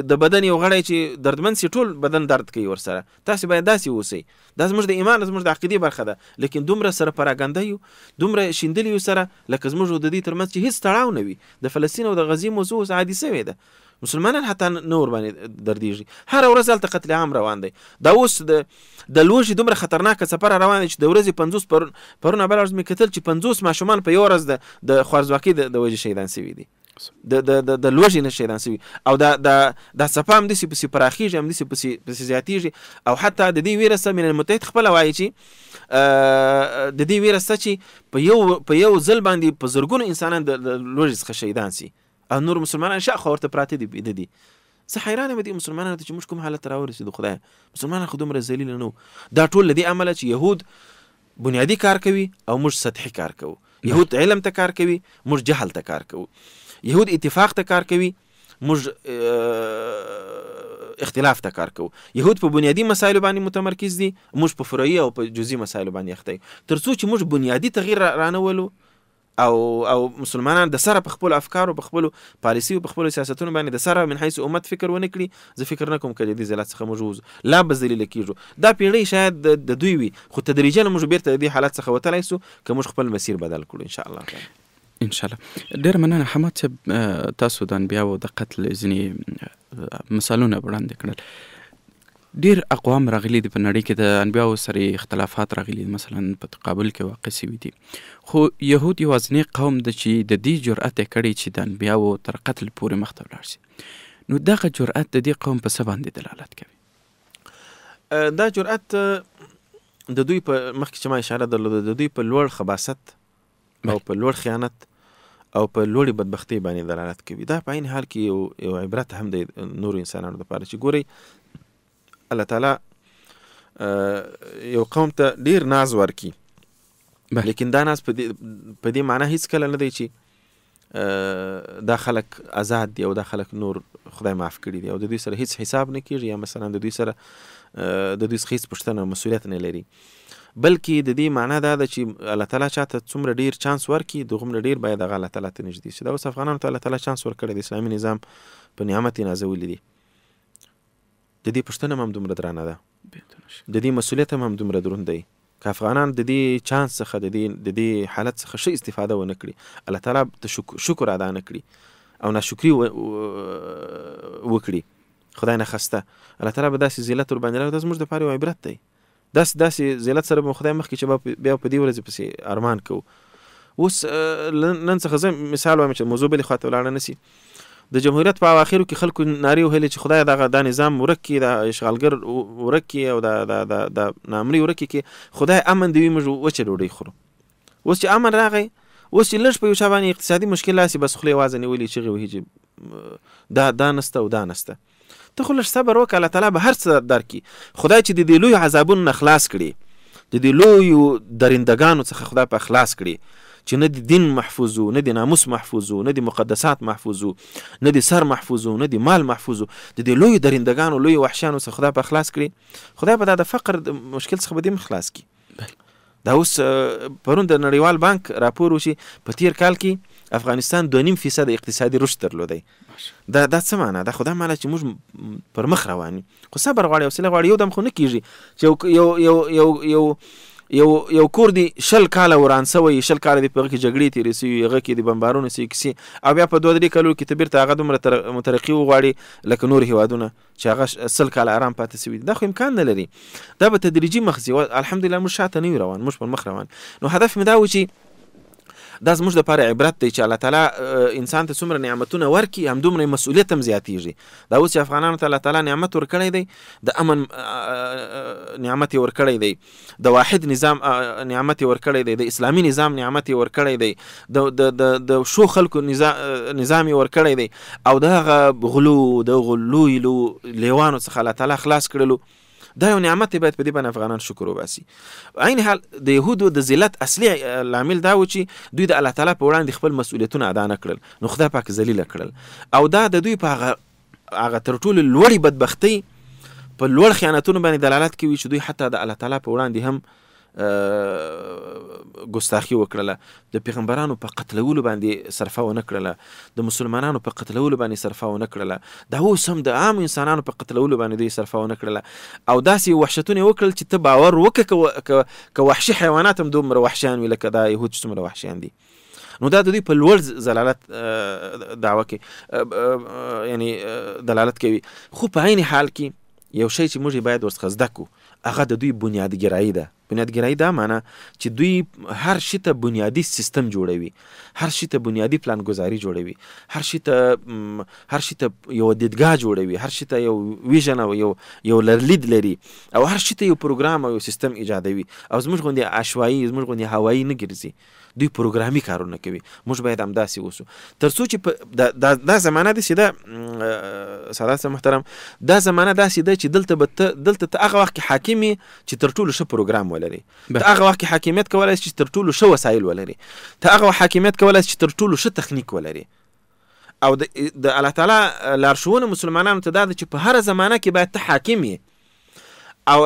د بدن یو غړی چې دردمن سي ټول بدن درد کوي ورسره، تاسې باید داسې اوسئ. دا زموږ د ایمان زموږ د عقیدې برخه ده. لیکن دومره سره پراګنده یو، دومره شیندلي یو سره لکه زموږ د دې ترمنځ چې هیڅ تړاو نه وي. د فلسطین او د غزې موضوع اوس عادي سوې ده، مسلمانان حتی نه ورباندې دردېږي. هره ورځ هلته قتل عام روان دی. دا اوس د لوږې دومره خطرناکه څپره روانه ده چې د ورځې 50 پرونه بله ورځ مې کتل چې 50 ماشومان په یو ورځ د خوارځواکۍ د وجې شهیدان سوي دي، د لوږې نه شهیدان سوي. او دا څپه همداسې پسې پراخېږي، همداسې پسې زیاتېږي. او حتی د دې ویره سره ملل متحد خپله وایي چې د دې ویره سته چې په یو ځل باندې په زرګونو انسانان د لوږې څخه شهیدان سي، او نور مسلمانان شاخوا ورته پراته دي بیده دي. زه حیران یم دې مسلمانانو ته چې موږ کوم حالت ته راورسېدو. خدایه مسلمانان خو دومره ذلیل نه وو. دا ټول له دې امله چې یهود بنیادي کار کوي او موږ سطحي کار کوو. یهود علم ته کار کوي، موږ جهل ته کار کوو. یهود اتفاق ته کار کوي، موږ اختلاف ته کار کوو. یهود په بنیادي مسایلو باندې متمرکز دي، موږ په فرعي او په جزئي مسایلو باندې اخته یو. تر څو چې موږ بنیادي تغییر رانولو او مسلمانان د سره په خپل افکارو، په خپل پالیسي او په خپل سیاستونو باندې د سره من حیث امت فکر ونه کړي، زه فکر نه کوم چې دې ذلت څخه موږ لا به ذلیل کیږو. دا پیړۍ شاید د دوی وي، خو تدریجا موږ بیرته د دې حالت څخه وتلی سو که موږ خپل مسیر بدل کړو ان شاء الله. ان شاء الله. ډېر مننه حماد صاحب، تاسو د انبیاو د قتل ځینې مثالونه وړاندې کړل. ډېر اقوام راغلي دي په نړۍ کې، د انبیاو سره اختلافات راغلي دي، مثلا په تقابل کې واقع سوي دي، خو یهود یوازینی قوم ده چې د دې جرأت یې کړی چې د انبیاو تر قتل پورې مخته ولاړ شي. نو دغه جرأت د دې قوم په څه باندې دلالت کوي؟ دا جرأت د دوی په مخکې چې ما اشاره درلوده، د دوی په لوړ خباثت او په لوړ خیانت او په لوړې بدبختۍ باندې دلالت کوي. دا په عین حال کې یو عبرت هم دی نورو انسانانو لپاره چې ګورئ الله تعالی یو قوم ته ډیر ناز ورکي، لیکن دا ناز په دې معنی هیڅ کله نه دی چې دا خلک آزاد دي او دا خلک نور خدای معاف کړي دي او د دوی سره هیڅ حساب نه کیږي، یا مثلا د دوی سره د دوی څخه هیڅ پوښتنه او مسؤلیت نه لري. بلکې د دې معنی دا ده چې الله تعالی چاته څومره ډیر چانس ورکي، دغومره ډیر باید هغه الله تعالی ته نږدې شي. دا اوس افغانانو ته الله تعالی چانس ورکړی د اسلامي نظام په نعمت یې نازولی دي. د دې پوښتنه هم دومره درانه ده، د دې مسؤلیت هم دومره دروند دی. که افغانان د دې چانس څخه د دې حالت څخه ښه استفاده ونه کړي، الله تعالی ته شکر ادا نه کړي او ناشکري وکړي، خدای نه خسته، الله تعالی به داسې ذلت ور باندې راوړي. دا زموږ دپاره یو عبرت دی. داسې ذلت سره به خدای مخکې چې بیا په دې ورځې پسې ارمان کوو. اوس نن څخه زه مثال وایم چې موضوع بلې خواته ولاړه نه سي. د جمهوریت په اواخرو کې خلکو نارې وهلې چې خدای دا نظام ورک کړي، دا اشغالګر ورک کړي او دا نامري ورک کړي، خدای امن دی موږ وچه ډوډۍ خورو. اوس چې امن راغی، اوس چې لږ په یو چا باندې اقتصادي مشکل راسي، بس خولې وازه نیولې چغې وهي چې دا نسته او دا نسته. ته خو لږ صبر وکړه، الله تعالی به هر څه درکړي. خدای چې د دې لویو عذابونو نه خلاص کړي، د دې لویو درندګانو څخه خدای په خلاص کړي چې نه د دین محفوظو، نه د ناموس محفوظو، نه د مقدسات محفوظو، نه د سر محفوظو، نه د مال محفوظو، د دې لویو درندګانو لویو وحشیانو څخه خدای په خلاص کړي. خدای به دا د فقر مشکل څخه به دې خلاص کړي. دا اوس پرون د نړیوال بانک راپور وشي، په تیر کال کې افغانستان 2.5% اقتصادي رشد درلودی. دا څه معنی ده؟ خدای معنی چې موږ پر مخ روان یو، خو صبر غواړي، حوصله غواړي. یو دم خو نه کیږي چې یو کور دی 20 کاله وران سوی، 20 کاله دی په هغه کې جګړې تېرې سوي، هغه کې د بمبارونو سوي کیسې، او بیا په 2-3 کالو کې ته بیرته هغه دومره مترقي وغواړي لکه نور هیوادونه چې هغه 100 کاله آرام پاتې سوي. دا خو امکان نه لري. دا به تدریجي مخ ځي. الحمدلله موږ شاته نه یو روان، موږ پر مخ روان. نو هدف مې دا و چې دا زموږ دپاره عبرت دی چې الله تعالی انسان ته څومره نعمتونه ورکړي، همدومره مسؤلیت هم زیاتېږي. دا اوس چې افغانانو ته الله تعالی نعمت ورکړی دی، د امن نعمت یې ورکړی دی، د واحد نظام نعمت یې ورکړی دی، د اسلامي نظام نعمت یې ورکړی دی، د شو خلکو نظام یې ورکړی دی، او د هغه غلو دغو لویو لیوانو څخه الله تعالی خلاص کړلو. دا یو نعمت دی، باید په دې باندې افغانان شکر وباسي. عین حال د یهودو د ذلت اصلي لامل دا و چې دوی د الله تعالی په وړاندې خپل مسؤلیتونه ادا نه کړل، نو خدای پاک ذلیله کړل. او دا د دوی په هغه تر ټولو لوړې بدبختۍ په لوړ خیانتونو باندې دلالت کوي چې دوی حتی د الله تعالی په وړاندې هم ګستاخي وکړله، د پیغمبرانو په قتلولو باندې صرفه ونه کړله، د مسلمانانو په قتلولو باندې صرفه ونه کړله، دا اوس هم د عام انسانانو په قتلولو باندې دوی صرفه ونه کړله، او داسې وحشتونه یې وکړل چې ته باور وکړه که وحشي حیوانات هم دومره وحشیان وي لکه دا یهود چې څومره وحشیان دي. نو دا د دوی په لوړ ضلالت دعوه کې یعنی دلالت کوي. خو په عین حال کې یو شی چې موږ باید ورڅخه زده کړو، هغه د دوی بنیادګرایي ده. بنیادګرایي دا معنی چې دوی هر شي ته بنیادي سیستم جوړوي، هر شي ته بنیادي پلان گذاري جوړوي، هر شي ته یو دیدګاه جوړوي، هر شي ته یو ویژن او یو لرلید لري، او هر شي ته یو پروګرام او یو سیستم ایجادوي. او زموږ غوندې عشوائي، زموږ غوندې هوایي نه ګرځي. دوی پروګرامي کارونه کوي. موږ باید همداسې اوسو تر څو چې دا زمانه داسې ده سادات صاحب محترم، دا زمانه داسې ده چې دلته ته هغه وخت کې حاکم یې چې تر ټولو ښه پروګرام ولري، ته هغه وخت کې حاکمیت کولی شي چې تر ټولو ښه وسایل ولري، ته هغه حاکمیت کولی شي چې تر ټولو ښه تخنیک ولري. او د الله تعالی لارښوونه مسلمانانو ته دا ده چې په هره زمانه کې باید ته حاکم یې، او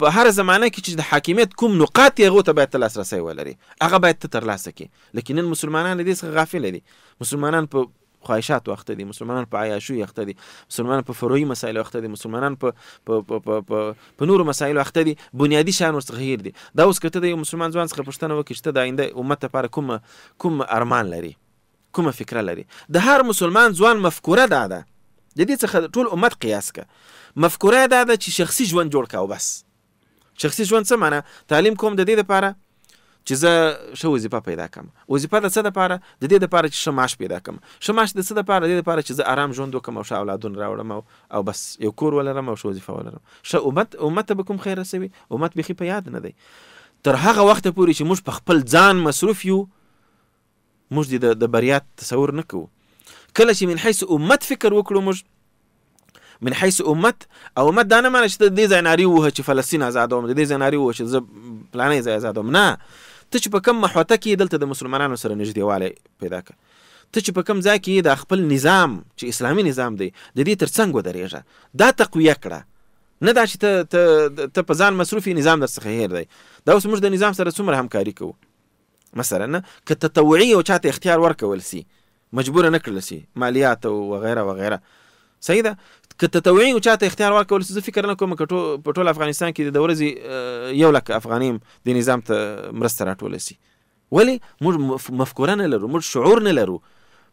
په هر زمانه کې چې د حاکمیت کوم نقاط یې هغو ته باید ته لاسرسی ولري، هغه باید ته ترلاسه کړي. لیکن نن مسلمانان له دې څخه غافله دي. مسلمانان په خواهشاتو اخته دي، مسلمانان په عیاشیو اخته دي، مسلمانان په فروعي مسایلو اخته دي، مسلمانان په نورو مسایلو اخته دي، بنیادي شیان ورڅخه هیر دي. دا اوس که ته د یو مسلمان ځوان څخه پوښتنه وکړي چې ته د آینده امت لپاره کوم ارمان لري، کومه فکره لري، د هر مسلمان ځوان مفکوره دا ده. د دې څخه ټول امت قیاس که مفکوره دا ده چې شخصي ژوند جوړ که او بس. شخصي ژوند څه معنی؟ تعلیم کوم د دې دپاره چې زه ښه وظیفه پیدا کړم. وظیفه د څه دپاره؟ د دې دپاره چې ښه معاش پیدا کړم. ښه معاش د څه دپاره؟ د دې دپاره چې زه ارام ژوند وکړم او ښه اولادونه راوړم او بس یو کور ولرم او ښه وظیفه ولرم. ښه امت ته به کوم خیر رسوي؟ امت بیخي په یاد نه دی. تر هغه وخته پورې چې موږ په خپل ځان مصروف یو، موږ د بریا تصور نه کوو. کله چې من حیث امت فکر وکړو، موږ من حیث امت، او امت دا نه معنی چې د دې ځای نارې ووهه چې فلسطین ازادوم، د دې ځای نارې ووهه چې زه پلانی ځای ازادوم. نه، ته چې په کوم محوطه کې دلته د مسلمانانو سره نږدېوالی پیدا کړه، ته چې په کوم ځای کې د خپل نظام چې اسلامي نظام دی د دې تر څنګ ودرېږه، دا تقویه کړه. نه دا چې ته په ځان مصروف یې، نظام در څخه هیر دی. دا اوس موږ د نظام سره څومره همکاري کوو. مثلا که تطوعي او چاته اختیار ورکول سي، مجبوره نه کړل سي، مالیات او وغیره وغیره، صحیح ده. که تطوعي او چاته اختیار ورکول سي، زه فکر نه کوم که په ټول افغانستان کې د ورځې 100,000 افغانۍ د نظام ته مرسته راټوله سي. ولې؟ موږ مفکوره نه لرو، موږ شعور نه لرو.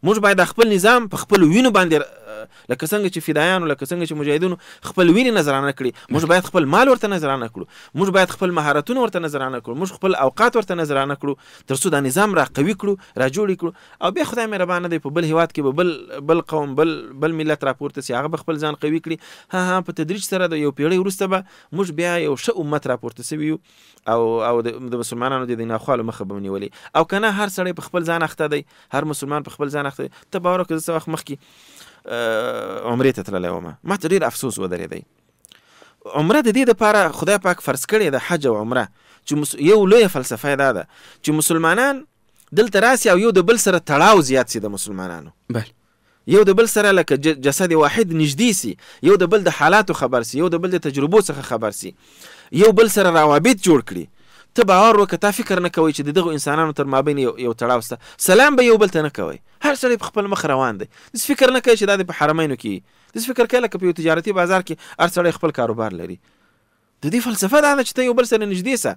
موږ باید خپل نظام په خپل وینو باندې، لکه څنګه چې فدایانو، لکه څنګه چې مجاهدینو خپل وینې نظرانه کړي، موږ باید خپل مال ورته نظرانه کړو، موږ باید خپل مهارتونه ورته نظرانه کړو، موږ خپل اوقات ورته نظرانه کړو، تر څو دا نظام را قوي کړو، را جوړ کړو. او بیا خدای مهربانه دی، په بل هیواد کې به بل قوم بل ملت راپورته سي، هغه به خپل ځان قوي کړي. ها په تدریج سره د یو پیړۍ وروسته به موږ بیا یو ښه امت راپورته سوي یو، او د مسلمانانو د ناخوالو مخه به ونیولي. او که نه، هر سړی په خپل ځان اخته دی، هر مسلمان په خپل ځان اخته دی. ته باور وکړه، زه څه وخت مخکې عمرې ته تللی وم، ما ته ډېر افسوس ودرېدی. عمره د دې دپاره خدای پاک فرض کړې ده، حج او عمره، چې یو لویه فلسفه یې دا ده چې مسلمانان دلته راسي او یو د بل سره تړاو زیات سي. د مسلمانانو یو د بل سره لکه جسد واحد نږدې سي، یو د بل د حالاتو خبر سي، یو د بل د تجربو څخه خبر سي، یو بل سره روابط جوړ کړي. ته باور وکړه، تا فکر نه کوئ چې د دغو انسانانو تر مابین یو تړاو شته. سلام به یو بل ته نه کوئ، هر سړی په خپل مخ روان دی. داسې فکر نه کوئ چې دا د په حرمینو کې، داسې فکر کوئ لکه په یو تجارتي بازار کې هر سړی خپل کاروبار لري. د دې فلسفه دا ده چې ته یو بل سره نږدې سه.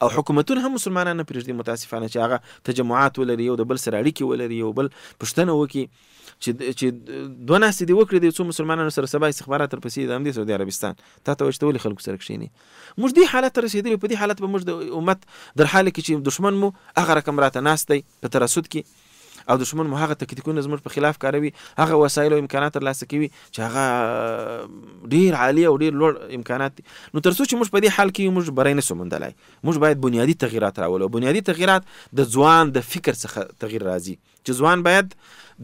او حکومتونه هم مسلمانان نه پرېږدي متاسفانه چې هغه تجمعات ولري، یو د بل سره اړیکې ولري، یو بل پوښتنه وکړي چې دوه ناستې دې وکړي د څو مسلمانانو سره سبا استخبارات درپسې د همدې سعودي عربستان، تا ته وایي چې ته ولې خلکو سره کښېني. موږ دې حالت ته رسېدلي. په دې حالت به موږ د امت در حال کې چې دښمن مو هغه رقم راته ناست دی په ترصد کې، او دښمن مو هغه تکتیکونه زموږ په خلاف کاروي، هغه وسایل او امکانات ترلاسه کوي چې هغه ډېر عالي او ډېر لوړ امکانات دي. نو تر څو چې موږ په دې حال کې موږ بری نسو موندلی، موږ باید بنیادي تغییرات راولو. بنیادي تغییرات د ځوان د فکر څخه تغییر راځي، چې ځوان باید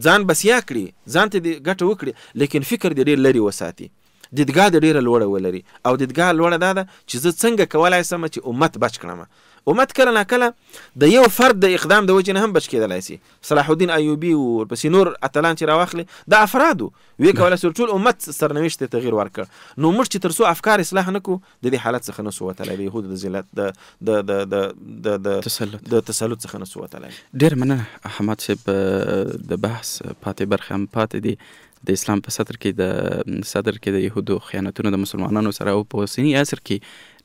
ځان بسیا کړي، ځان ته دې ګټه وکړي، لیکن فکر دې ډېر لرې وساتي، دیدګاه دې ډېره لوړه ولري. او دیدګاه لوړه دا ده چې زه څنګه کولی سم چې امت بچ کړم. امت کله ناکله د یو فرد د اقدام د وجې نه هم بچ کېدلی سي. صلاح الدین ایوبي او ورپسې نور اتلان چې راواخلي د افرادو وی کولی سي ټول امت سرنوشت ته تغییر ورکړ. نو موږ چې تر څو افکار اصلاح نه کړو د دې حالت څخه نسو وتلی، د یهودو د ذلت د تسلط څخه نسو وتلی. ډېر مننه احمد صاحب. د بحث پاتې برخې هم پاتې دي. د اسلام په صدر کې د یهودو خیانتونه د مسلمانانو سره او په اوسني عصر کې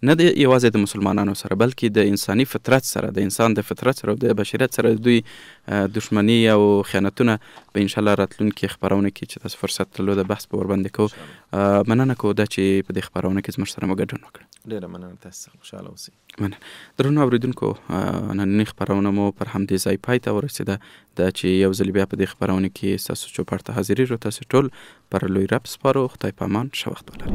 نه د یوازې د مسلمانانو سره بلکې د انساني فطرت سره، د انسان د فطرت سره او د بشریت سره دوی دشمني او خیانتونه به انشاءالله راتلونکي خپرونه کې چې تاسو فرصت درلود د بحث په ورباندې کوو. مننه کوو دا چې په دې خپرونه کې زموږ سره مو ګډون وکړ. ډېره مننه، تاسو څخه خوشحاله اوسئ. مننه. درنو اورېدونکو، نننۍ خپرونه مو پر همدې ځای پای ته ورسېده. دا چې یو ځل بیا په دې خپرونه کې ستاسو چوپړ ته حاضرېږو. تاسو ټول پر لوی رب سپارو. خدای په امان. ښه وخت ولرئ.